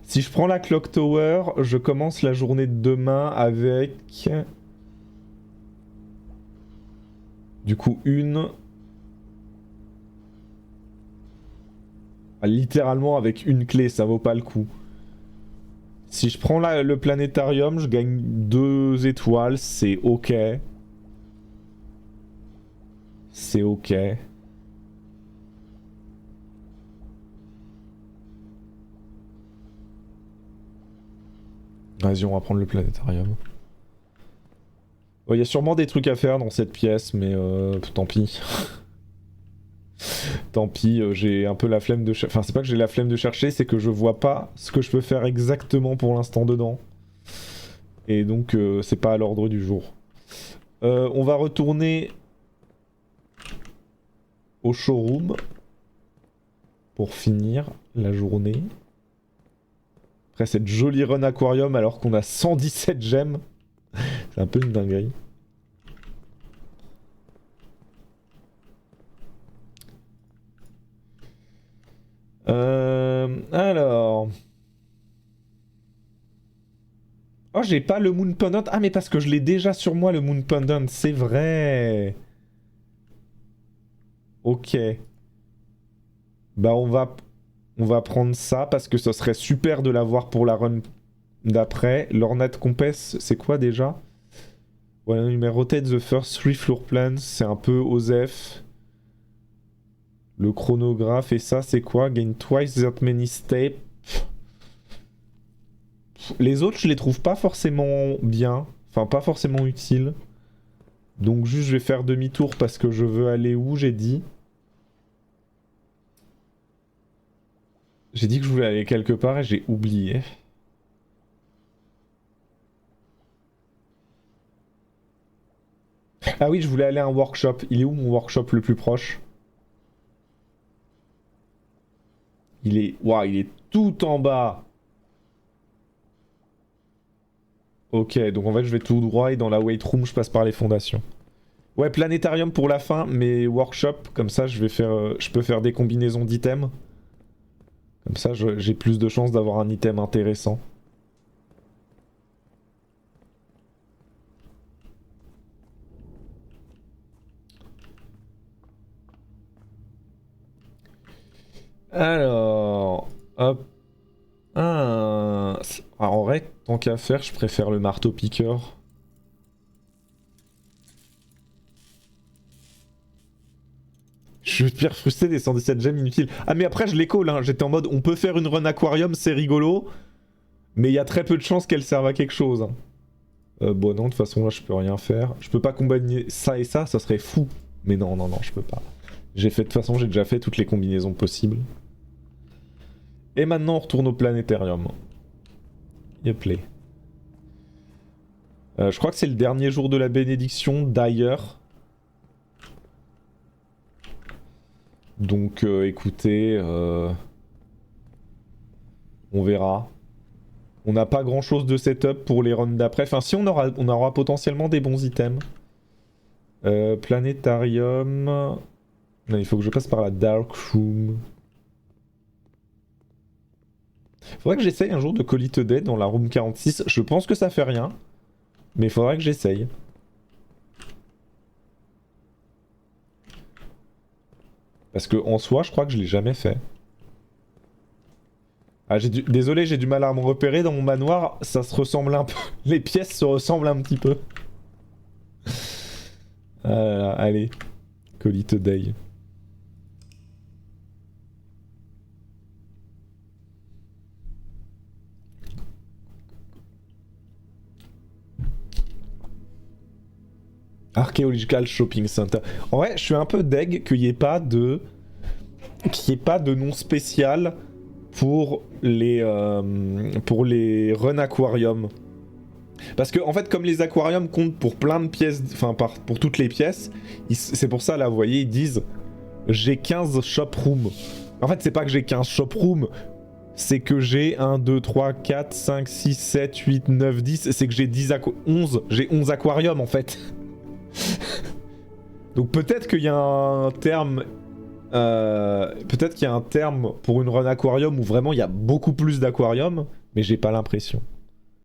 Si je prends la Clock Tower, je commence la journée de demain avec... Du coup, une... Ah, littéralement avec une clé, ça vaut pas le coup. Si je prends le planétarium, je gagne 2 étoiles, c'est ok. C'est ok. Vas-y, on va prendre le planétarium. Il y a sûrement des trucs à faire dans cette pièce, mais tant pis. Tant pis, j'ai un peu la flemme de chercher. Enfin, c'est pas que j'ai la flemme de chercher, c'est que je vois pas ce que je peux faire exactement pour l'instant dedans. Et donc, c'est pas à l'ordre du jour. On va retourner au showroom pour finir la journée. Après cette jolie run aquarium alors qu'on a 117 gemmes. C'est un peu une dinguerie. Alors... Oh, j'ai pas le Moon Pendant. Ah, mais parce que je l'ai déjà sur moi, le Moon Pendant. C'est vrai. Ok. Bah, on va prendre ça parce que ce serait super de l'avoir pour la run d'après. L'Ornat Compass, c'est quoi déjà? Voilà, numéro rotate the first 3 floor plans. C'est un peu OSEF. Le chronographe et ça, c'est quoi? Gain twice that many steps. Les autres, je les trouve pas forcément bien. Enfin, pas forcément utiles. Donc juste, je vais faire demi-tour parce que je veux aller où, j'ai dit. J'ai dit que je voulais aller quelque part et j'ai oublié. Ah oui, je voulais aller à un workshop. Il est où mon workshop le plus proche? Il est... Waouh, il est tout en bas. Ok, donc en fait je vais tout droit et dans la wait room je passe par les fondations. Ouais, planétarium pour la fin, mais workshop, comme ça je vais faire, je peux faire des combinaisons d'items. Comme ça j'ai plus de chances d'avoir un item intéressant. Alors, hop. Ah, alors, en vrai, tant qu'à faire, je préfère le marteau piqueur. Je suis pire frustré des 117 gemmes inutiles. Ah mais après je les call, hein. J'étais en mode on peut faire une run aquarium, c'est rigolo. Mais il y a très peu de chances qu'elle serve à quelque chose. Hein. Bon non, de toute façon là je peux rien faire. Je peux pas combiner ça et ça serait fou. Mais non, non, non, je peux pas. J'ai fait, de toute façon j'ai déjà fait toutes les combinaisons possibles. Et maintenant on retourne au planétarium. Yep les. Je crois que c'est le dernier jour de la bénédiction d'ailleurs. Donc écoutez, on verra. On n'a pas grand chose de setup pour les runs d'après. Enfin si on aura potentiellement des bons items. Planétarium. Non, il faut que je passe par la Dark Room. Faudrait que j'essaye un jour de Call It a Day dans la Room 46. Je pense que ça fait rien. Mais il faudrait que j'essaye. Parce que en soi, je crois que je l'ai jamais fait. Ah, désolé, j'ai du mal à me repérer dans mon manoir. Ça se ressemble un peu. Les pièces se ressemblent un petit peu. Allez. Call It a Day. Archaeological Shopping Center. En vrai, je suis un peu deg qu'il n'y ait pas de... nom spécial pour les run aquarium. Parce que en fait, comme les aquariums comptent pour plein de pièces, enfin pour toutes les pièces, c'est pour ça là, vous voyez, ils disent j'ai 15 shop rooms. En fait, c'est pas que j'ai 15 shop rooms, c'est que j'ai 1, 2, 3, 4, 5, 6, 7, 8, 9, 10, c'est que j'ai 11 aquariums en fait. Donc peut-être qu'il y a un terme... peut-être qu'il y a un terme pour une run aquarium où vraiment il y a beaucoup plus d'aquariums, mais j'ai pas l'impression.